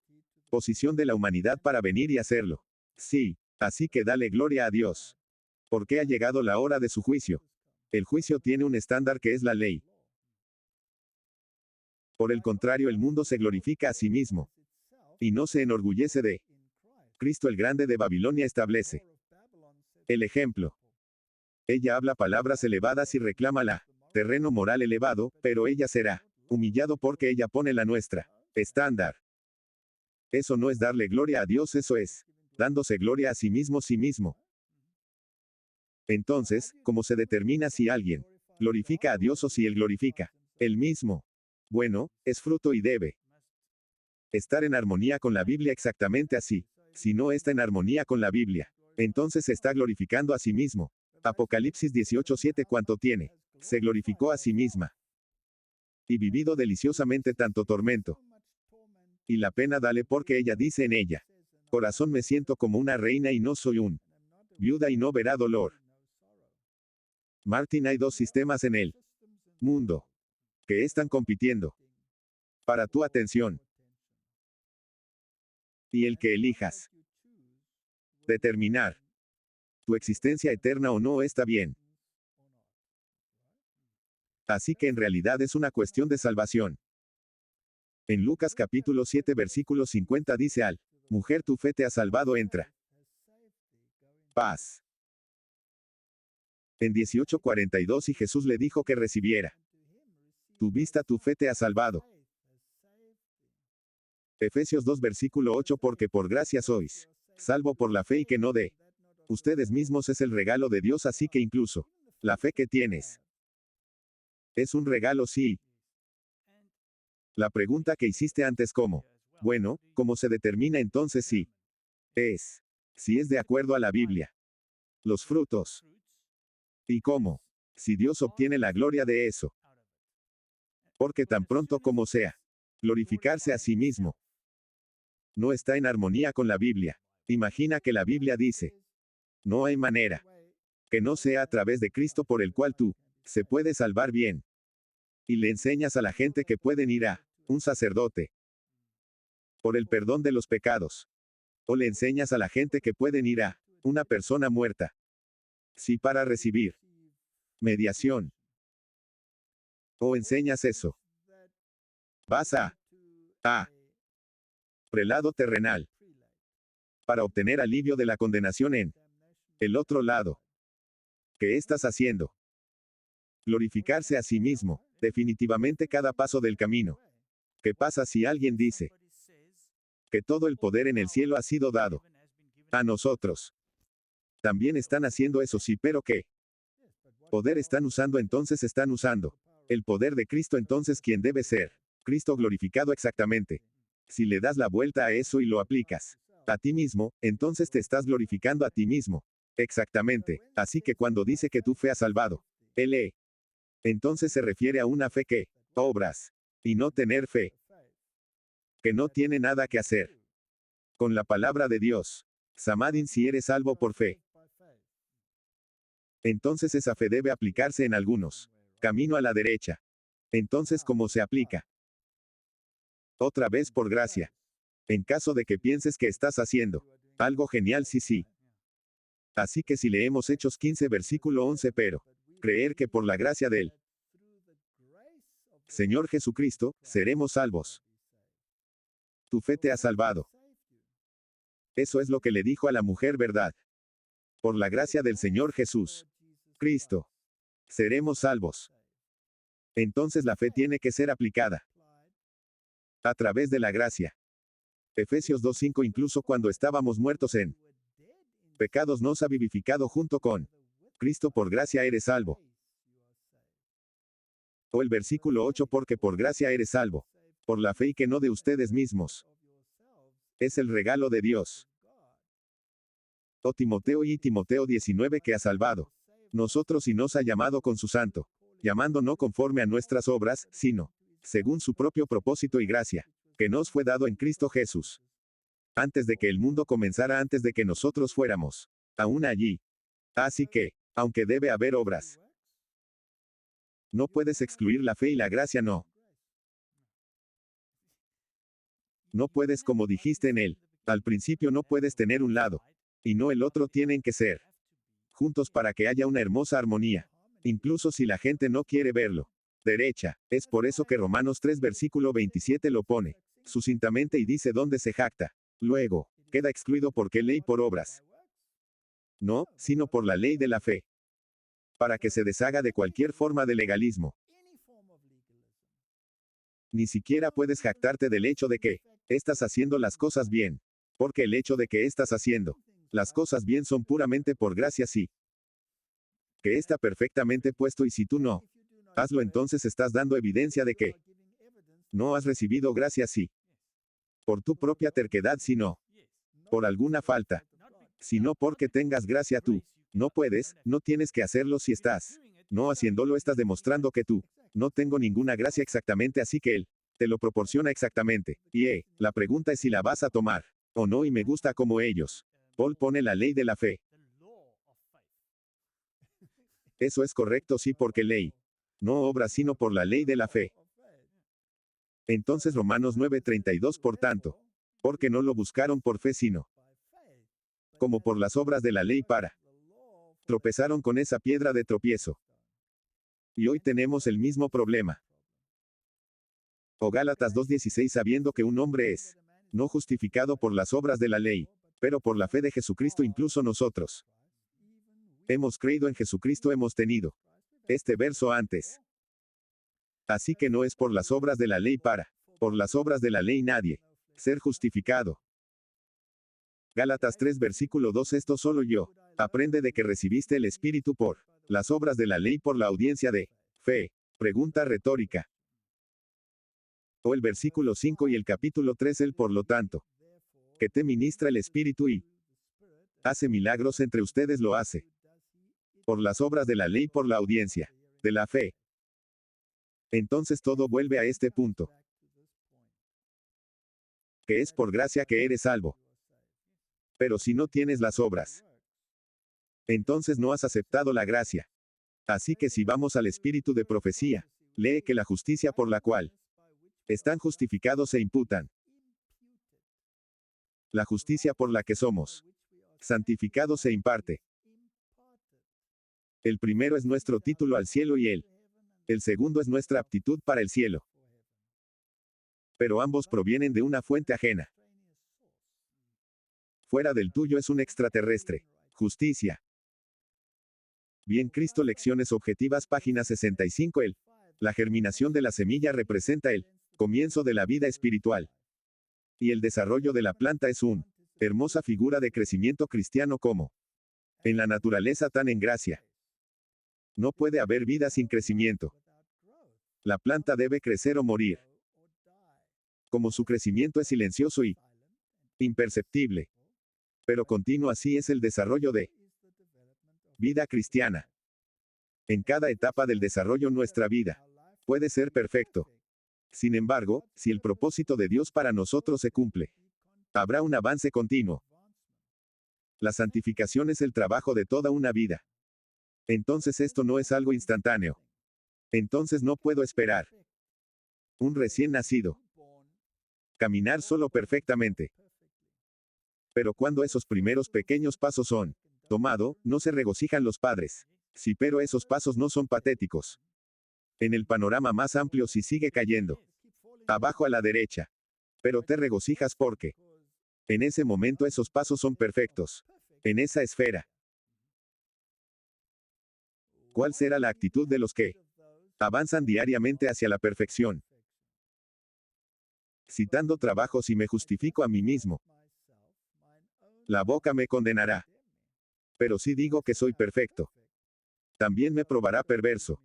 posición de la humanidad para venir y hacerlo. Sí. Así que dale gloria a Dios. Porque ha llegado la hora de su juicio. El juicio tiene un estándar que es la ley. Por el contrario, el mundo se glorifica a sí mismo. Y no se enorgullece de Cristo el Grande de Babilonia establece el ejemplo. Ella habla palabras elevadas y reclama la terreno moral elevado, pero ella será humillado porque ella pone la nuestra estándar. Eso no es darle gloria a Dios, eso es dándose gloria a sí mismo. Entonces, ¿cómo se determina si alguien glorifica a Dios o si Él glorifica Él mismo? Bueno, es fruto y debe estar en armonía con la Biblia exactamente así. Si no está en armonía con la Biblia, entonces se está glorificando a sí mismo. Apocalipsis 18:7 ¿Cuánto tiene? Se glorificó a sí misma. Y vivido deliciosamente tanto tormento. Y la pena dale porque ella dice en ella. Corazón me siento como una reina y no soy un viuda y no verá dolor. Martin, hay dos sistemas en el mundo que están compitiendo para tu atención. Y el que elijas determinar tu existencia eterna o no está bien. Así que en realidad es una cuestión de salvación. En Lucas capítulo 7 versículo 50 dice al mujer, tu fe te ha salvado, entra. Paz. En 18:42 y Jesús le dijo que recibiera tu vista, tu fe te ha salvado. Efesios 2 versículo 8 porque por gracia sois salvo por la fe y que no de ustedes mismos es el regalo de Dios, así que incluso la fe que tienes es un regalo, sí. La pregunta que hiciste antes, ¿cómo? Bueno, ¿cómo se determina entonces si es de acuerdo a la Biblia? Los frutos. ¿Y cómo? Si Dios obtiene la gloria de eso. Porque tan pronto como sea, glorificarse a sí mismo no está en armonía con la Biblia. Imagina que la Biblia dice, no hay manera que no sea a través de Cristo por el cual tú se puede salvar bien. Y le enseñas a la gente que pueden ir a un sacerdote por el perdón de los pecados. O le enseñas a la gente que pueden ir a una persona muerta. Sí, para recibir mediación. O enseñas eso. Vas a prelado terrenal para obtener alivio de la condenación en el otro lado. ¿Qué estás haciendo? Glorificarse a sí mismo, definitivamente cada paso del camino. ¿Qué pasa si alguien dice que todo el poder en el cielo ha sido dado a nosotros? También están haciendo eso, sí, pero ¿qué poder están usando? Entonces están usando el poder de Cristo. Entonces, ¿quién debe ser? Cristo glorificado exactamente. Si le das la vuelta a eso y lo aplicas a ti mismo, entonces te estás glorificando a ti mismo. Exactamente. Así que cuando dice que tu fe ha salvado, entonces se refiere a una fe que obras, y no tener fe, que no tiene nada que hacer con la palabra de Dios. Samadhin, si eres salvo por fe, entonces esa fe debe aplicarse en algunos. Camino a la derecha. Entonces, ¿cómo se aplica? Otra vez por gracia. En caso de que pienses que estás haciendo algo genial, sí. Así que si leemos Hechos 15 versículo 11, pero creer que por la gracia del Señor Jesucristo, seremos salvos. Tu fe te ha salvado. Eso es lo que le dijo a la mujer, ¿verdad? Por la gracia del Señor Jesús Cristo, seremos salvos. Entonces la fe tiene que ser aplicada a través de la gracia. Efesios 2:5. Incluso cuando estábamos muertos en pecados, nos ha vivificado junto con Cristo, por gracia eres salvo. O el versículo 8, porque por gracia eres salvo, por la fe, y que no de ustedes mismos. Es el regalo de Dios. O Timoteo 19, que ha salvado nosotros y nos ha llamado con su santo llamando, no conforme a nuestras obras, sino según su propio propósito y gracia, que nos fue dado en Cristo Jesús. Antes de que el mundo comenzara, antes de que nosotros fuéramos aún allí. Así que, aunque debe haber obras, no puedes excluir la fe y la gracia, no. No puedes, como dijiste en él al principio, no puedes tener un lado y no el otro, tienen que ser juntos para que haya una hermosa armonía. Incluso si la gente no quiere verlo. Derecha. Es por eso que Romanos 3 versículo 27 lo pone sucintamente y dice dónde se jacta. Luego, queda excluido porque ley por obras. No, sino por la ley de la fe. Para que se deshaga de cualquier forma de legalismo. Ni siquiera puedes jactarte del hecho de que estás haciendo las cosas bien. Porque el hecho de que estás haciendo las cosas bien son puramente por gracia, sí. Que está perfectamente puesto, y si tú no hazlo, entonces estás dando evidencia de que no has recibido gracia, sí. Por tu propia terquedad, sino por alguna falta. Sino porque tengas gracia tú. No puedes, no tienes que hacerlo. Si estás no haciéndolo, estás demostrando que tú no tengo ninguna gracia exactamente, así que Él te lo proporciona exactamente. Y la pregunta es si la vas a tomar o no, y me gusta como ellos. Paul pone la ley de la fe. Eso es correcto, sí, porque ley no obra sino por la ley de la fe. Entonces Romanos 9:32, por tanto, porque no lo buscaron por fe sino como por las obras de la ley, para tropezaron con esa piedra de tropiezo. Y hoy tenemos el mismo problema. O Gálatas 2:16, sabiendo que un hombre es no justificado por las obras de la ley, pero por la fe de Jesucristo. Incluso nosotros hemos creído en Jesucristo, hemos tenido este verso antes. Así que no es por las obras de la ley, para por las obras de la ley nadie ser justificado. Gálatas 3 versículo 2, esto solo yo aprende de que recibiste el Espíritu por las obras de la ley, por la audiencia de fe. Pregunta retórica. O el versículo 5 y el capítulo 3, él por lo tanto que te ministra el Espíritu y hace milagros entre ustedes, lo hace por las obras de la ley, por la audiencia de la fe. Entonces todo vuelve a este punto, que es por gracia que eres salvo. Pero si no tienes las obras, entonces no has aceptado la gracia. Así que si vamos al espíritu de profecía, lee que la justicia por la cual están justificados se imputan. La justicia por la que somos santificados se imparte. El primero es nuestro título al cielo y el segundo es nuestra aptitud para el cielo. Pero ambos provienen de una fuente ajena. Fuera del tuyo es un extraterrestre. Justicia. Bien, Cristo, Lecciones Objetivas, página 65. La germinación de la semilla representa el comienzo de la vida espiritual. Y el desarrollo de la planta es una hermosa figura de crecimiento cristiano como en la naturaleza tan en gracia. No puede haber vida sin crecimiento. La planta debe crecer o morir. Como su crecimiento es silencioso y imperceptible, pero continuo, así es el desarrollo de vida cristiana. En cada etapa del desarrollo nuestra vida puede ser perfecto. Sin embargo, si el propósito de Dios para nosotros se cumple, habrá un avance continuo. La santificación es el trabajo de toda una vida. Entonces esto no es algo instantáneo. Entonces no puedo esperar un recién nacido caminar solo perfectamente. Pero cuando esos primeros pequeños pasos son tomado, no se regocijan los padres. Sí, pero esos pasos no son patéticos. En el panorama más amplio sí sigue cayendo. Abajo a la derecha. Pero te regocijas porque en ese momento esos pasos son perfectos. En esa esfera. ¿Cuál será la actitud de los que avanzan diariamente hacia la perfección? Citando trabajos y me justifico a mí mismo. La boca me condenará. Pero si digo que soy perfecto, también me probará perverso.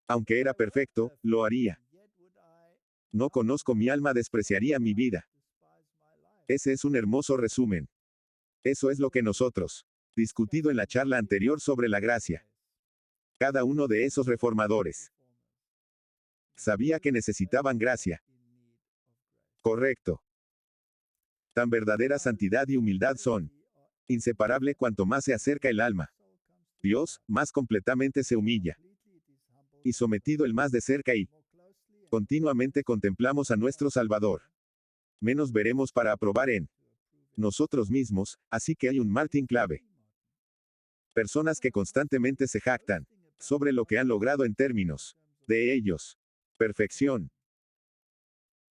Aunque era perfecto, lo haría. No conozco mi alma, despreciaría mi vida. Ese es un hermoso resumen. Eso es lo que nosotros discutido en la charla anterior sobre la gracia. Cada uno de esos reformadores sabía que necesitaban gracia. Correcto. Tan verdadera santidad y humildad son inseparable cuanto más se acerca el alma. Dios, más completamente se humilla. Y sometido el más de cerca y continuamente contemplamos a nuestro Salvador. Menos veremos para aprobar en nosotros mismos, así que hay un Martín clave. Personas que constantemente se jactan sobre lo que han logrado en términos de ellos. Perfección.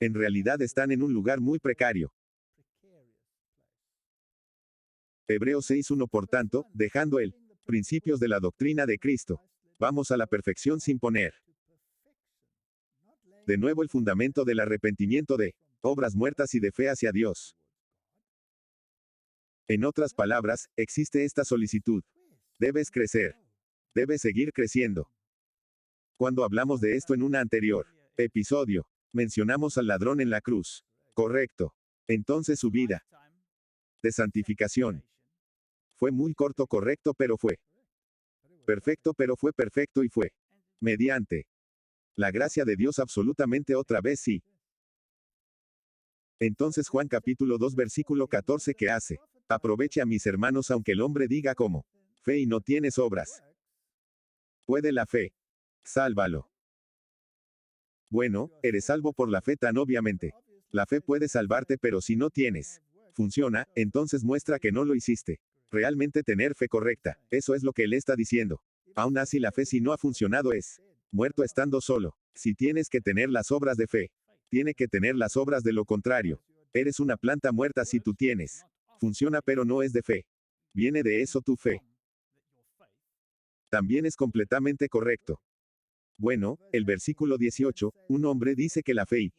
En realidad están en un lugar muy precario. Hebreos 6:1. Por tanto, dejando el principios de la doctrina de Cristo, vamos a la perfección sin poner de nuevo el fundamento del arrepentimiento de obras muertas y de fe hacia Dios. En otras palabras, existe esta solicitud. Debes crecer. Debes seguir creciendo. Cuando hablamos de esto en un anterior episodio, mencionamos al ladrón en la cruz. Correcto. Entonces su vida de santificación fue muy corto, correcto, pero fue perfecto, pero fue perfecto y fue mediante la gracia de Dios absolutamente otra vez sí. Entonces Juan capítulo 2 versículo 14, ¿qué hace? Aproveche a mis hermanos aunque el hombre diga como fe y no tienes obras. ¿Puede la fe? Sálvalo. Bueno, eres salvo por la fe tan obviamente. La fe puede salvarte, pero si no tienes funciona, entonces muestra que no lo hiciste. Realmente tener fe correcta, eso es lo que él está diciendo. Aún así la fe si no ha funcionado es muerto estando solo. Si tienes que tener las obras de fe, tiene que tener las obras de lo contrario. Eres una planta muerta si tú tienes. Funciona pero no es de fe. Viene de eso tu fe. También es completamente correcto. Bueno, el versículo 18, un hombre dice que la fe y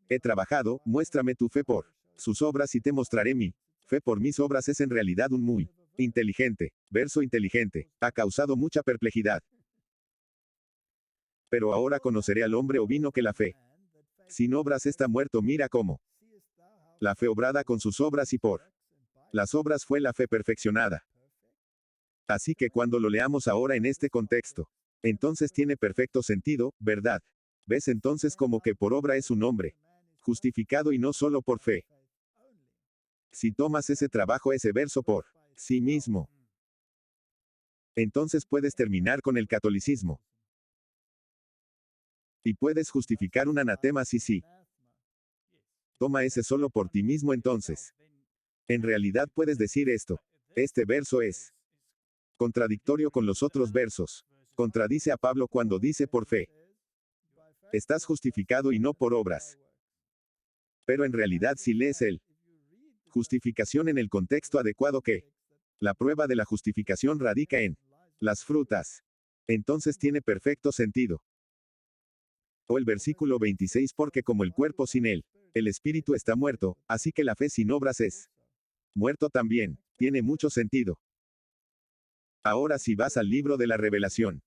he trabajado, muéstrame tu fe por sus obras y te mostraré mi fe por mis obras es en realidad un muy inteligente verso inteligente. Ha causado mucha perplejidad. Pero ahora conoceré al hombre ovino que la fe sin obras está muerto. Mira cómo la fe obrada con sus obras y por las obras fue la fe perfeccionada. Así que cuando lo leamos ahora en este contexto, Entonces tiene perfecto sentido, ¿verdad? ¿Ves entonces como que por obra es un hombre justificado y no solo por fe? Si tomas ese trabajo, ese verso por sí mismo, entonces puedes terminar con el catolicismo. Y puedes justificar un anatema si sí. Toma ese solo por ti mismo entonces. En realidad puedes decir esto. Este verso es contradictorio con los otros versos. Contradice a Pablo cuando dice por fe. Estás justificado y no por obras. Pero en realidad si lees el justificación en el contexto adecuado que la prueba de la justificación radica en las frutas. Entonces tiene perfecto sentido. O el versículo 26 porque como el cuerpo sin él, el espíritu está muerto, así que la fe sin obras es muerto también. Tiene mucho sentido. Ahora si vas al libro de la Revelación.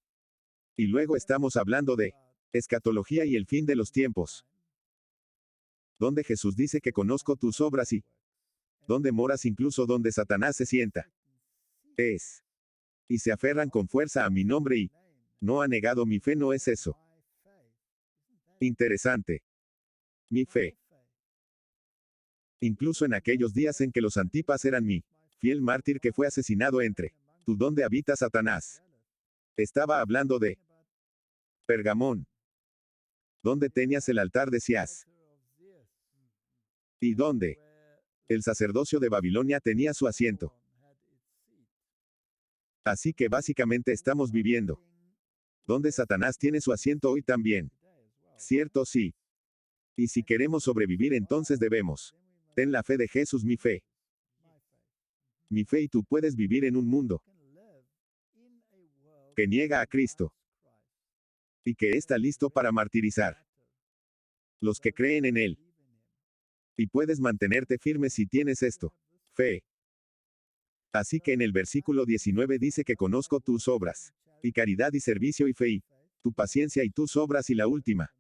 Y luego estamos hablando de escatología y el fin de los tiempos. Donde Jesús dice que conozco tus obras y donde moras incluso donde Satanás se sienta. Y se aferran con fuerza a mi nombre y no ha negado mi fe, no es eso. Interesante. Mi fe. Incluso en aquellos días en que los Antipas eran mi fiel mártir que fue asesinado entre tú donde habita Satanás. Estaba hablando de Pergamón. Donde tenías el altar de Sias. Y donde el sacerdocio de Babilonia tenía su asiento. Así que básicamente estamos viviendo donde Satanás tiene su asiento hoy también. ¿Cierto? Sí. Y si queremos sobrevivir entonces debemos. Ten la fe de Jesús, mi fe. Mi fe y tú puedes vivir en un mundo que niega a Cristo y que está listo para martirizar los que creen en Él. Y puedes mantenerte firme si tienes esto. Fe. Así que en el versículo 19 dice que conozco tus obras, y caridad y servicio y fe y tu paciencia y tus obras y la última.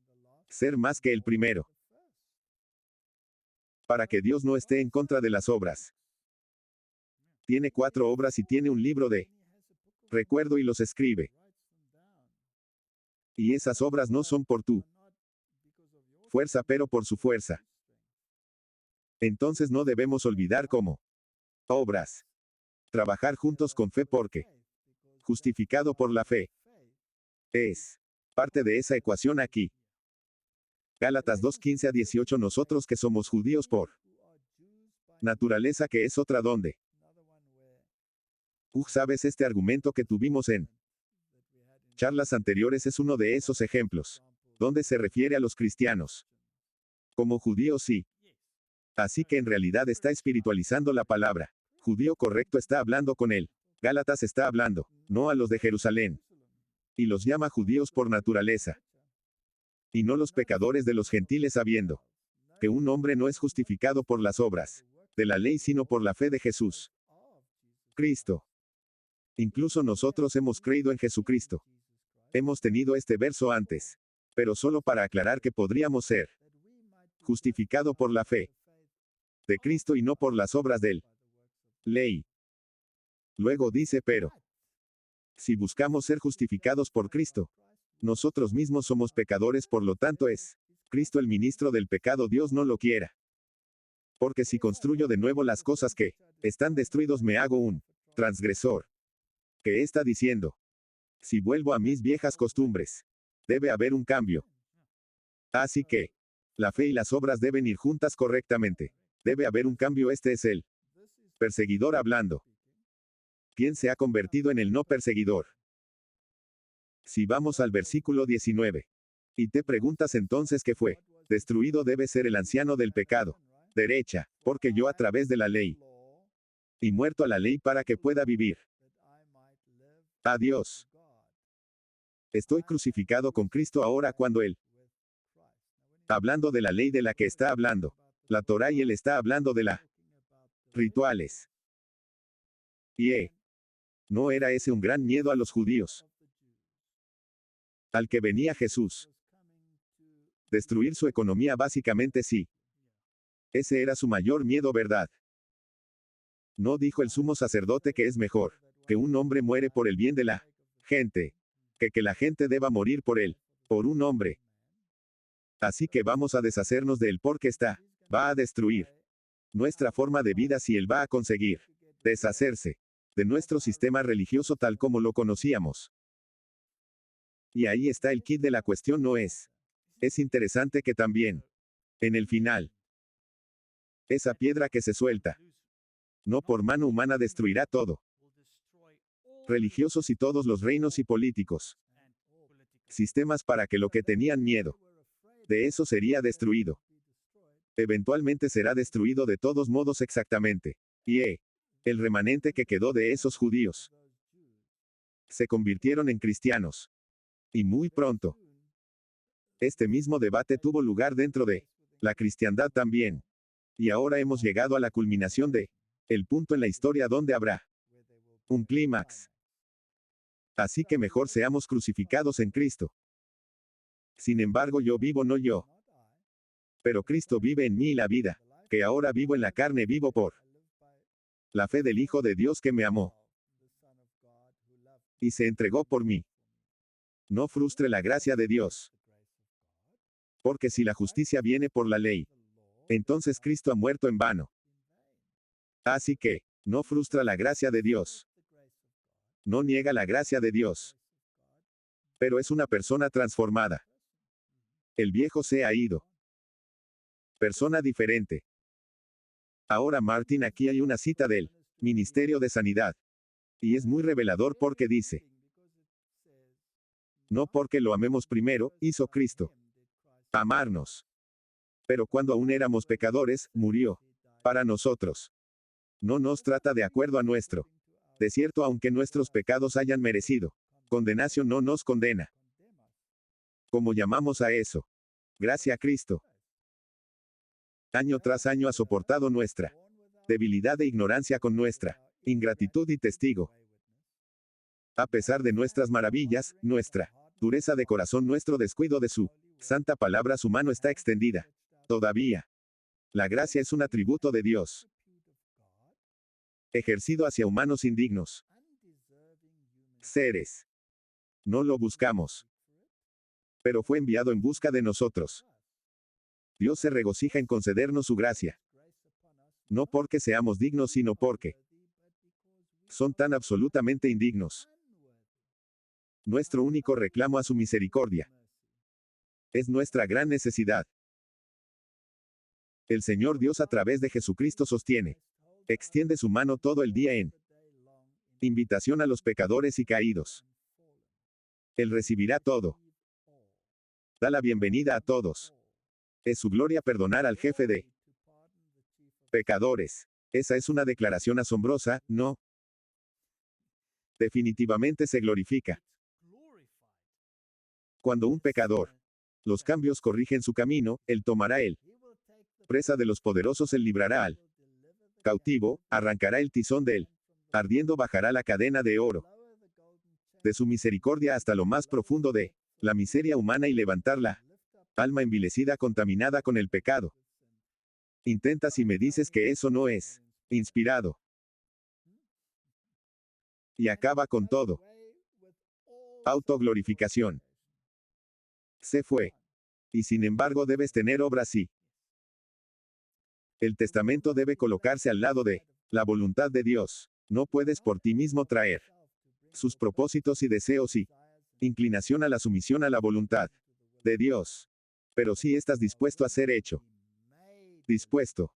Ser más que el primero. Para que Dios no esté en contra de las obras. Tiene 4 obras y tiene un libro de recuerdo y los escribe. Y esas obras no son por tu fuerza pero por su fuerza. Entonces no debemos olvidar cómo obras. Trabajar juntos con fe porque justificado por la fe es parte de esa ecuación aquí. Gálatas 2:15 a 18 nosotros que somos judíos por naturaleza que es otra donde. ¿Sabes este argumento que tuvimos en charlas anteriores es uno de esos ejemplos, donde se refiere a los cristianos como judíos sí. Así que en realidad está espiritualizando la palabra. Judío correcto está hablando con él. Gálatas está hablando, no a los de Jerusalén. Y los llama judíos por naturaleza. Y no los pecadores de los gentiles sabiendo que un hombre no es justificado por las obras de la ley sino por la fe de Jesús. Cristo. Incluso nosotros hemos creído en Jesucristo. Hemos tenido este verso antes. Pero solo para aclarar que podríamos ser justificado por la fe de Cristo y no por las obras de él. Ley. Luego dice pero. Si buscamos ser justificados por Cristo, nosotros mismos somos pecadores, por lo tanto es Cristo el ministro del pecado, Dios no lo quiera. Porque si construyo de nuevo las cosas que están destruidos me hago un transgresor. ¿Qué está diciendo? Si vuelvo a mis viejas costumbres, debe haber un cambio. Así que, la fe y las obras deben ir juntas correctamente. Debe haber un cambio, este es el perseguidor hablando. ¿Quién se ha convertido en el no perseguidor? Si vamos al versículo 19. Y te preguntas entonces qué fue. Destruido debe ser el anciano del pecado. Derecha, porque yo a través de la ley. Y muerto a la ley para que pueda vivir. Adiós. Estoy crucificado con Cristo ahora cuando Él. Hablando de la ley de la que está hablando. La Torá y Él está hablando de la rituales. Y ¿no era ese un gran miedo a los judíos? Al que venía Jesús. Destruir su economía básicamente sí. Ese era su mayor miedo, ¿verdad? ¿No dijo el sumo sacerdote que es mejor que un hombre muere por el bien de la gente que la gente deba morir por él, por un hombre. Así que vamos a deshacernos de él porque va a destruir nuestra forma de vida si él va a conseguir deshacerse de nuestro sistema religioso tal como lo conocíamos. Y ahí está el kit de la cuestión, ¿no es? Es interesante que también, en el final, esa piedra que se suelta, no por mano humana destruirá todo. Religiosos y todos los reinos y políticos. Sistemas para que lo que tenían miedo de eso sería destruido. Eventualmente será destruido de todos modos exactamente. Y el remanente que quedó de esos judíos se convirtieron en cristianos. Y muy pronto, este mismo debate tuvo lugar dentro de la cristiandad también. Y ahora hemos llegado a la culminación de el punto en la historia donde habrá un clímax. Así que mejor seamos crucificados en Cristo. Sin embargo, yo vivo no yo, pero Cristo vive en mí y la vida que ahora vivo en la carne vivo por la fe del Hijo de Dios que me amó y se entregó por mí. No frustre la gracia de Dios. Porque si la justicia viene por la ley, entonces Cristo ha muerto en vano. Así que, no frustra la gracia de Dios. No niega la gracia de Dios. Pero es una persona transformada. El viejo se ha ido. Persona diferente. Ahora Martin, aquí hay una cita del Ministerio de Sanidad. Y es muy revelador porque dice, no porque lo amemos primero, hizo Cristo amarnos. Pero cuando aún éramos pecadores, murió para nosotros. No nos trata de acuerdo a nuestro. De cierto, aunque nuestros pecados hayan merecido condenación, no nos condena. ¿Cómo llamamos a eso? Gracia a Cristo. Año tras año ha soportado nuestra debilidad e ignorancia con nuestra ingratitud y testigo. A pesar de nuestras maravillas, nuestra dureza de corazón, nuestro descuido de su santa palabra, su mano está extendida. Todavía. La gracia es un atributo de Dios, ejercido hacia humanos indignos seres. No lo buscamos, pero fue enviado en busca de nosotros. Dios se regocija en concedernos su gracia. No porque seamos dignos, sino porque son tan absolutamente indignos. Nuestro único reclamo a su misericordia es nuestra gran necesidad. El Señor Dios a través de Jesucristo sostiene, extiende su mano todo el día en invitación a los pecadores y caídos. Él recibirá todo. Da la bienvenida a todos. Es su gloria perdonar al jefe de pecadores. Esa es una declaración asombrosa, ¿no? Definitivamente se glorifica. Cuando un pecador los cambios corrigen su camino, él tomará él. Presa de los poderosos, él librará al cautivo, arrancará el tizón de él. Ardiendo bajará la cadena de oro. De su misericordia hasta lo más profundo de la miseria humana y levantar la alma envilecida contaminada con el pecado. Intentas y me dices que eso no es inspirado. Y acaba con todo. Autoglorificación. Se fue. Y sin embargo debes tener obras sí. El testamento debe colocarse al lado de la voluntad de Dios. No puedes por ti mismo traer sus propósitos y deseos y inclinación a la sumisión a la voluntad de Dios. Pero si estás dispuesto a ser hecho. Dispuesto.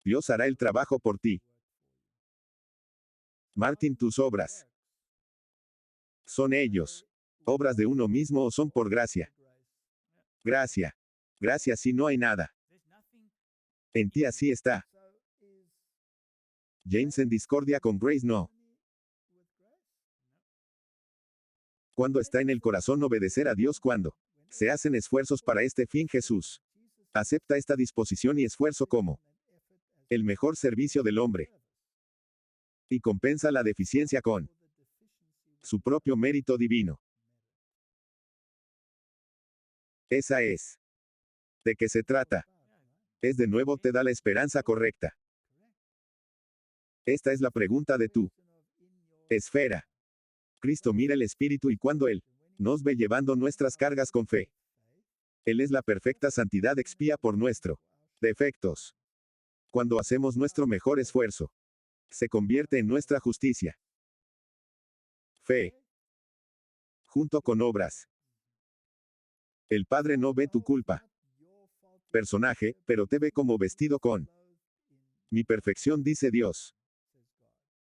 Dios hará el trabajo por ti. Martin, tus obras. ¿Son ellos obras de uno mismo o son por gracia? Gracia. Gracia si no hay nada. En ti así está. James en discordia con Grace no. Cuando está en el corazón obedecer a Dios, cuando se hacen esfuerzos para este fin, Jesús acepta esta disposición y esfuerzo como el mejor servicio del hombre. Y compensa la deficiencia con su propio mérito divino. Esa es. ¿De qué se trata? Es de nuevo te da la esperanza correcta. Esta es la pregunta de tu esfera. Cristo mira el espíritu y cuando Él Nos ve llevando nuestras cargas con fe. Él es la perfecta santidad, expía por nuestros defectos. Cuando hacemos nuestro mejor esfuerzo, se convierte en nuestra justicia. Fe. Junto con obras. El Padre no ve tu culpa. Personaje, pero te ve como vestido con mi perfección, dice Dios.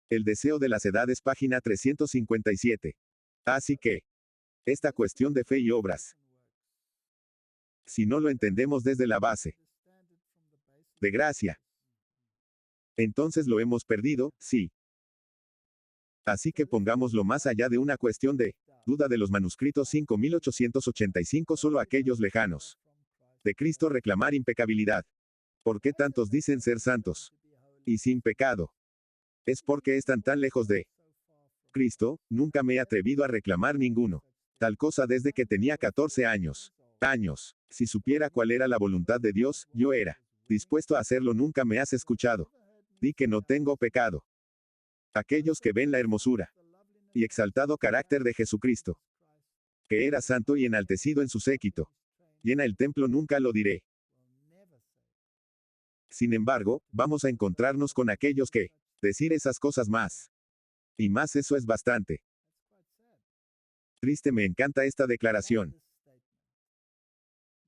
El deseo de las edades, página 357. Así que, esta cuestión de fe y obras, si no lo entendemos desde la base de gracia, entonces lo hemos perdido, sí. Así que pongámoslo más allá de una cuestión de duda de los manuscritos 5885, solo aquellos lejanos de Cristo reclamar impecabilidad. ¿Por qué tantos dicen ser santos y sin pecado? Es porque están tan lejos de Cristo. Nunca me he atrevido a reclamar ninguno tal cosa desde que tenía 14 años. Si supiera cuál era la voluntad de Dios, yo era dispuesto a hacerlo. Nunca me has escuchado. Di que no tengo pecado. Aquellos que ven la hermosura y exaltado carácter de Jesucristo, que era santo y enaltecido en su séquito, llena el templo, nunca lo diré. Sin embargo, vamos a encontrarnos con aquellos que decir esas cosas más y más, eso es bastante triste. Me encanta esta declaración.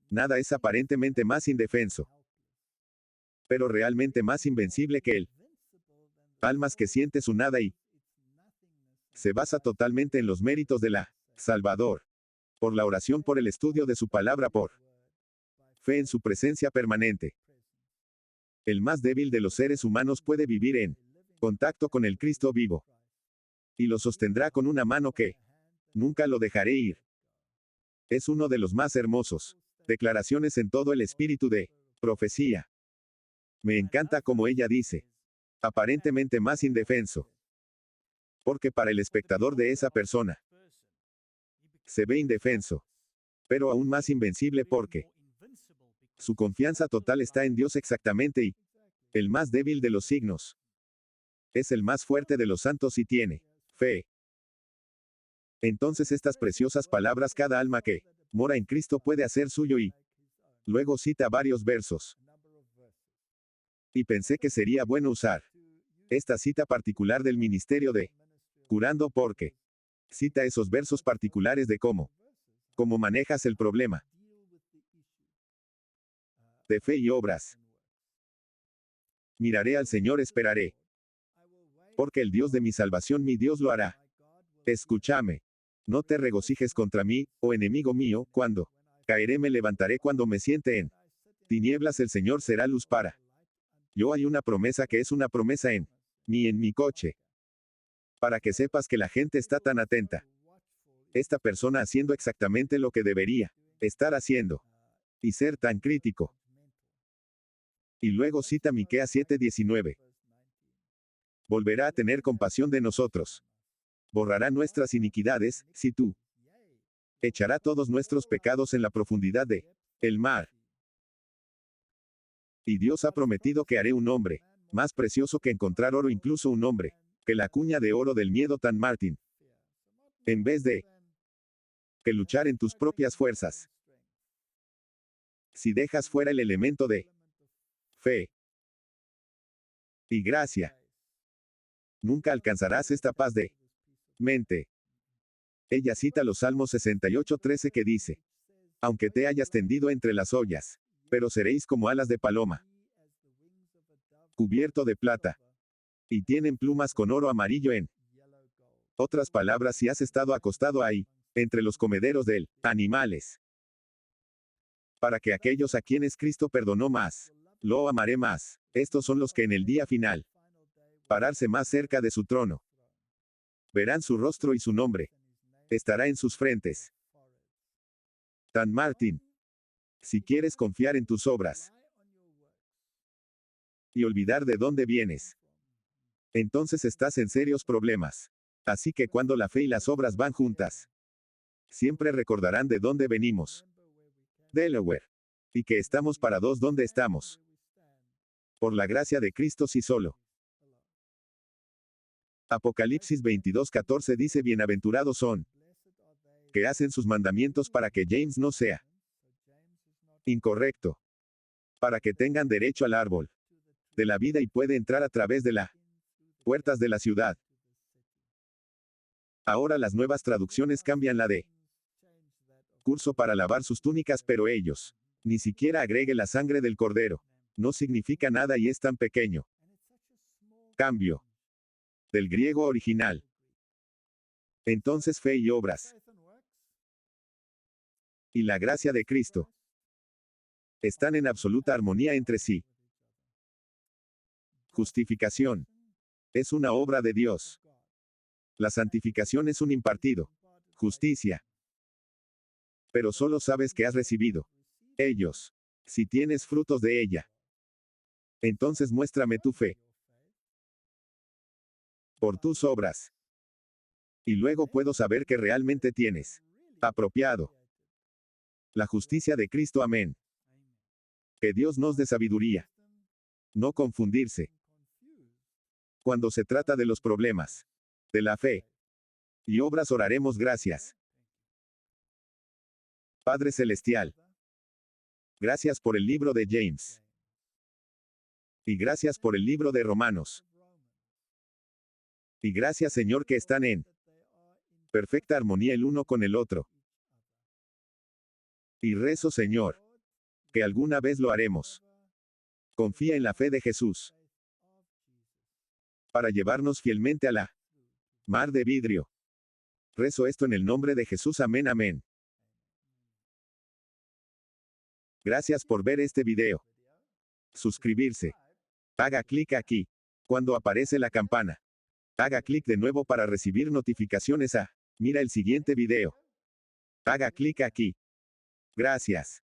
Nada es aparentemente más indefenso, pero realmente más invencible que él. Almas que siente su nada y se basa totalmente en los méritos de la Salvador, por la oración, por el estudio de su palabra, por fe en su presencia permanente. El más débil de los seres humanos puede vivir en contacto con el Cristo vivo, y lo sostendrá con una mano que nunca lo dejaré ir. Es uno de los más hermosos declaraciones en todo el espíritu de profecía. Me encanta como ella dice, aparentemente más indefenso, porque para el espectador de esa persona se ve indefenso, pero aún más invencible, porque su confianza total está en Dios exactamente, y el más débil de los signos es el más fuerte de los santos y tiene fe. Entonces estas preciosas palabras cada alma que mora en Cristo puede hacer suyo, y luego cita varios versos. Y pensé que sería bueno usar esta cita particular del ministerio de curando, porque cita esos versos particulares de cómo manejas el problema de fe y obras. Miraré al Señor, esperaré, porque el Dios de mi salvación, mi Dios, lo hará. Escúchame. No te regocijes contra mí, oh enemigo mío. Cuando caeré me levantaré, cuando me siente en tinieblas el Señor será luz para yo. Hay una promesa que es una promesa en mi coche. Para que sepas que la gente está tan atenta. Esta persona haciendo exactamente lo que debería estar haciendo. Y ser tan crítico. Y luego cita Miqueas 7:19. Volverá a tener compasión de nosotros. Borrará nuestras iniquidades, si tú. Echará todos nuestros pecados en la profundidad de el mar. Y Dios ha prometido que haré un hombre más precioso que encontrar oro, incluso un hombre que la cuña de oro del miedo. Tan Martín. En vez de que luchar en tus propias fuerzas, si dejas fuera el elemento de fe y gracia, nunca alcanzarás esta paz de mente. Ella cita los Salmos 68:13, que dice: aunque te hayas tendido entre las ollas, pero seréis como alas de paloma, cubierto de plata, y tienen plumas con oro amarillo. En otras palabras, si has estado acostado ahí, entre los comederos de animales, para que aquellos a quienes Cristo perdonó más, lo amaré más, estos son los que en el día final pararse más cerca de su trono, verán su rostro y su nombre estará en sus frentes. Tan Martín. Si quieres confiar en tus obras y olvidar de dónde vienes, entonces estás en serios problemas. Así que cuando la fe y las obras van juntas, siempre recordarán de dónde venimos. Delaware. Y que estamos parados donde estamos. Por la gracia de Cristo, sí, solo. Apocalipsis 22:14 dice: bienaventurados son que hacen sus mandamientos para que James no sea incorrecto. Para que tengan derecho al árbol de la vida y puede entrar a través de las puertas de la ciudad. Ahora las nuevas traducciones cambian la de curso para lavar sus túnicas, pero ellos ni siquiera agregue la sangre del cordero. No significa nada y es tan pequeño. Cambio del griego original. Entonces fe y obras y la gracia de Cristo están en absoluta armonía entre sí. Justificación es una obra de Dios. La santificación es un impartido. Justicia. Pero solo sabes que has recibido ellos. Si tienes frutos de ella, entonces muéstrame tu fe por tus obras. Y luego puedo saber que realmente tienes apropiado la justicia de Cristo. Amén. Que Dios nos dé sabiduría. No confundirse cuando se trata de los problemas de la fe y obras. Oraremos. Gracias, Padre Celestial. Gracias por el libro de James. Y gracias por el libro de Romanos. Y gracias, Señor, que están en perfecta armonía el uno con el otro. Y rezo, Señor, que alguna vez lo haremos. Confía en la fe de Jesús para llevarnos fielmente a la mar de vidrio. Rezo esto en el nombre de Jesús. Amén. Amén. Gracias por ver este video. Suscribirse. Haga clic aquí. Cuando aparece la campana, haga clic de nuevo para recibir notificaciones. Mira el siguiente video. Haga clic aquí. Gracias.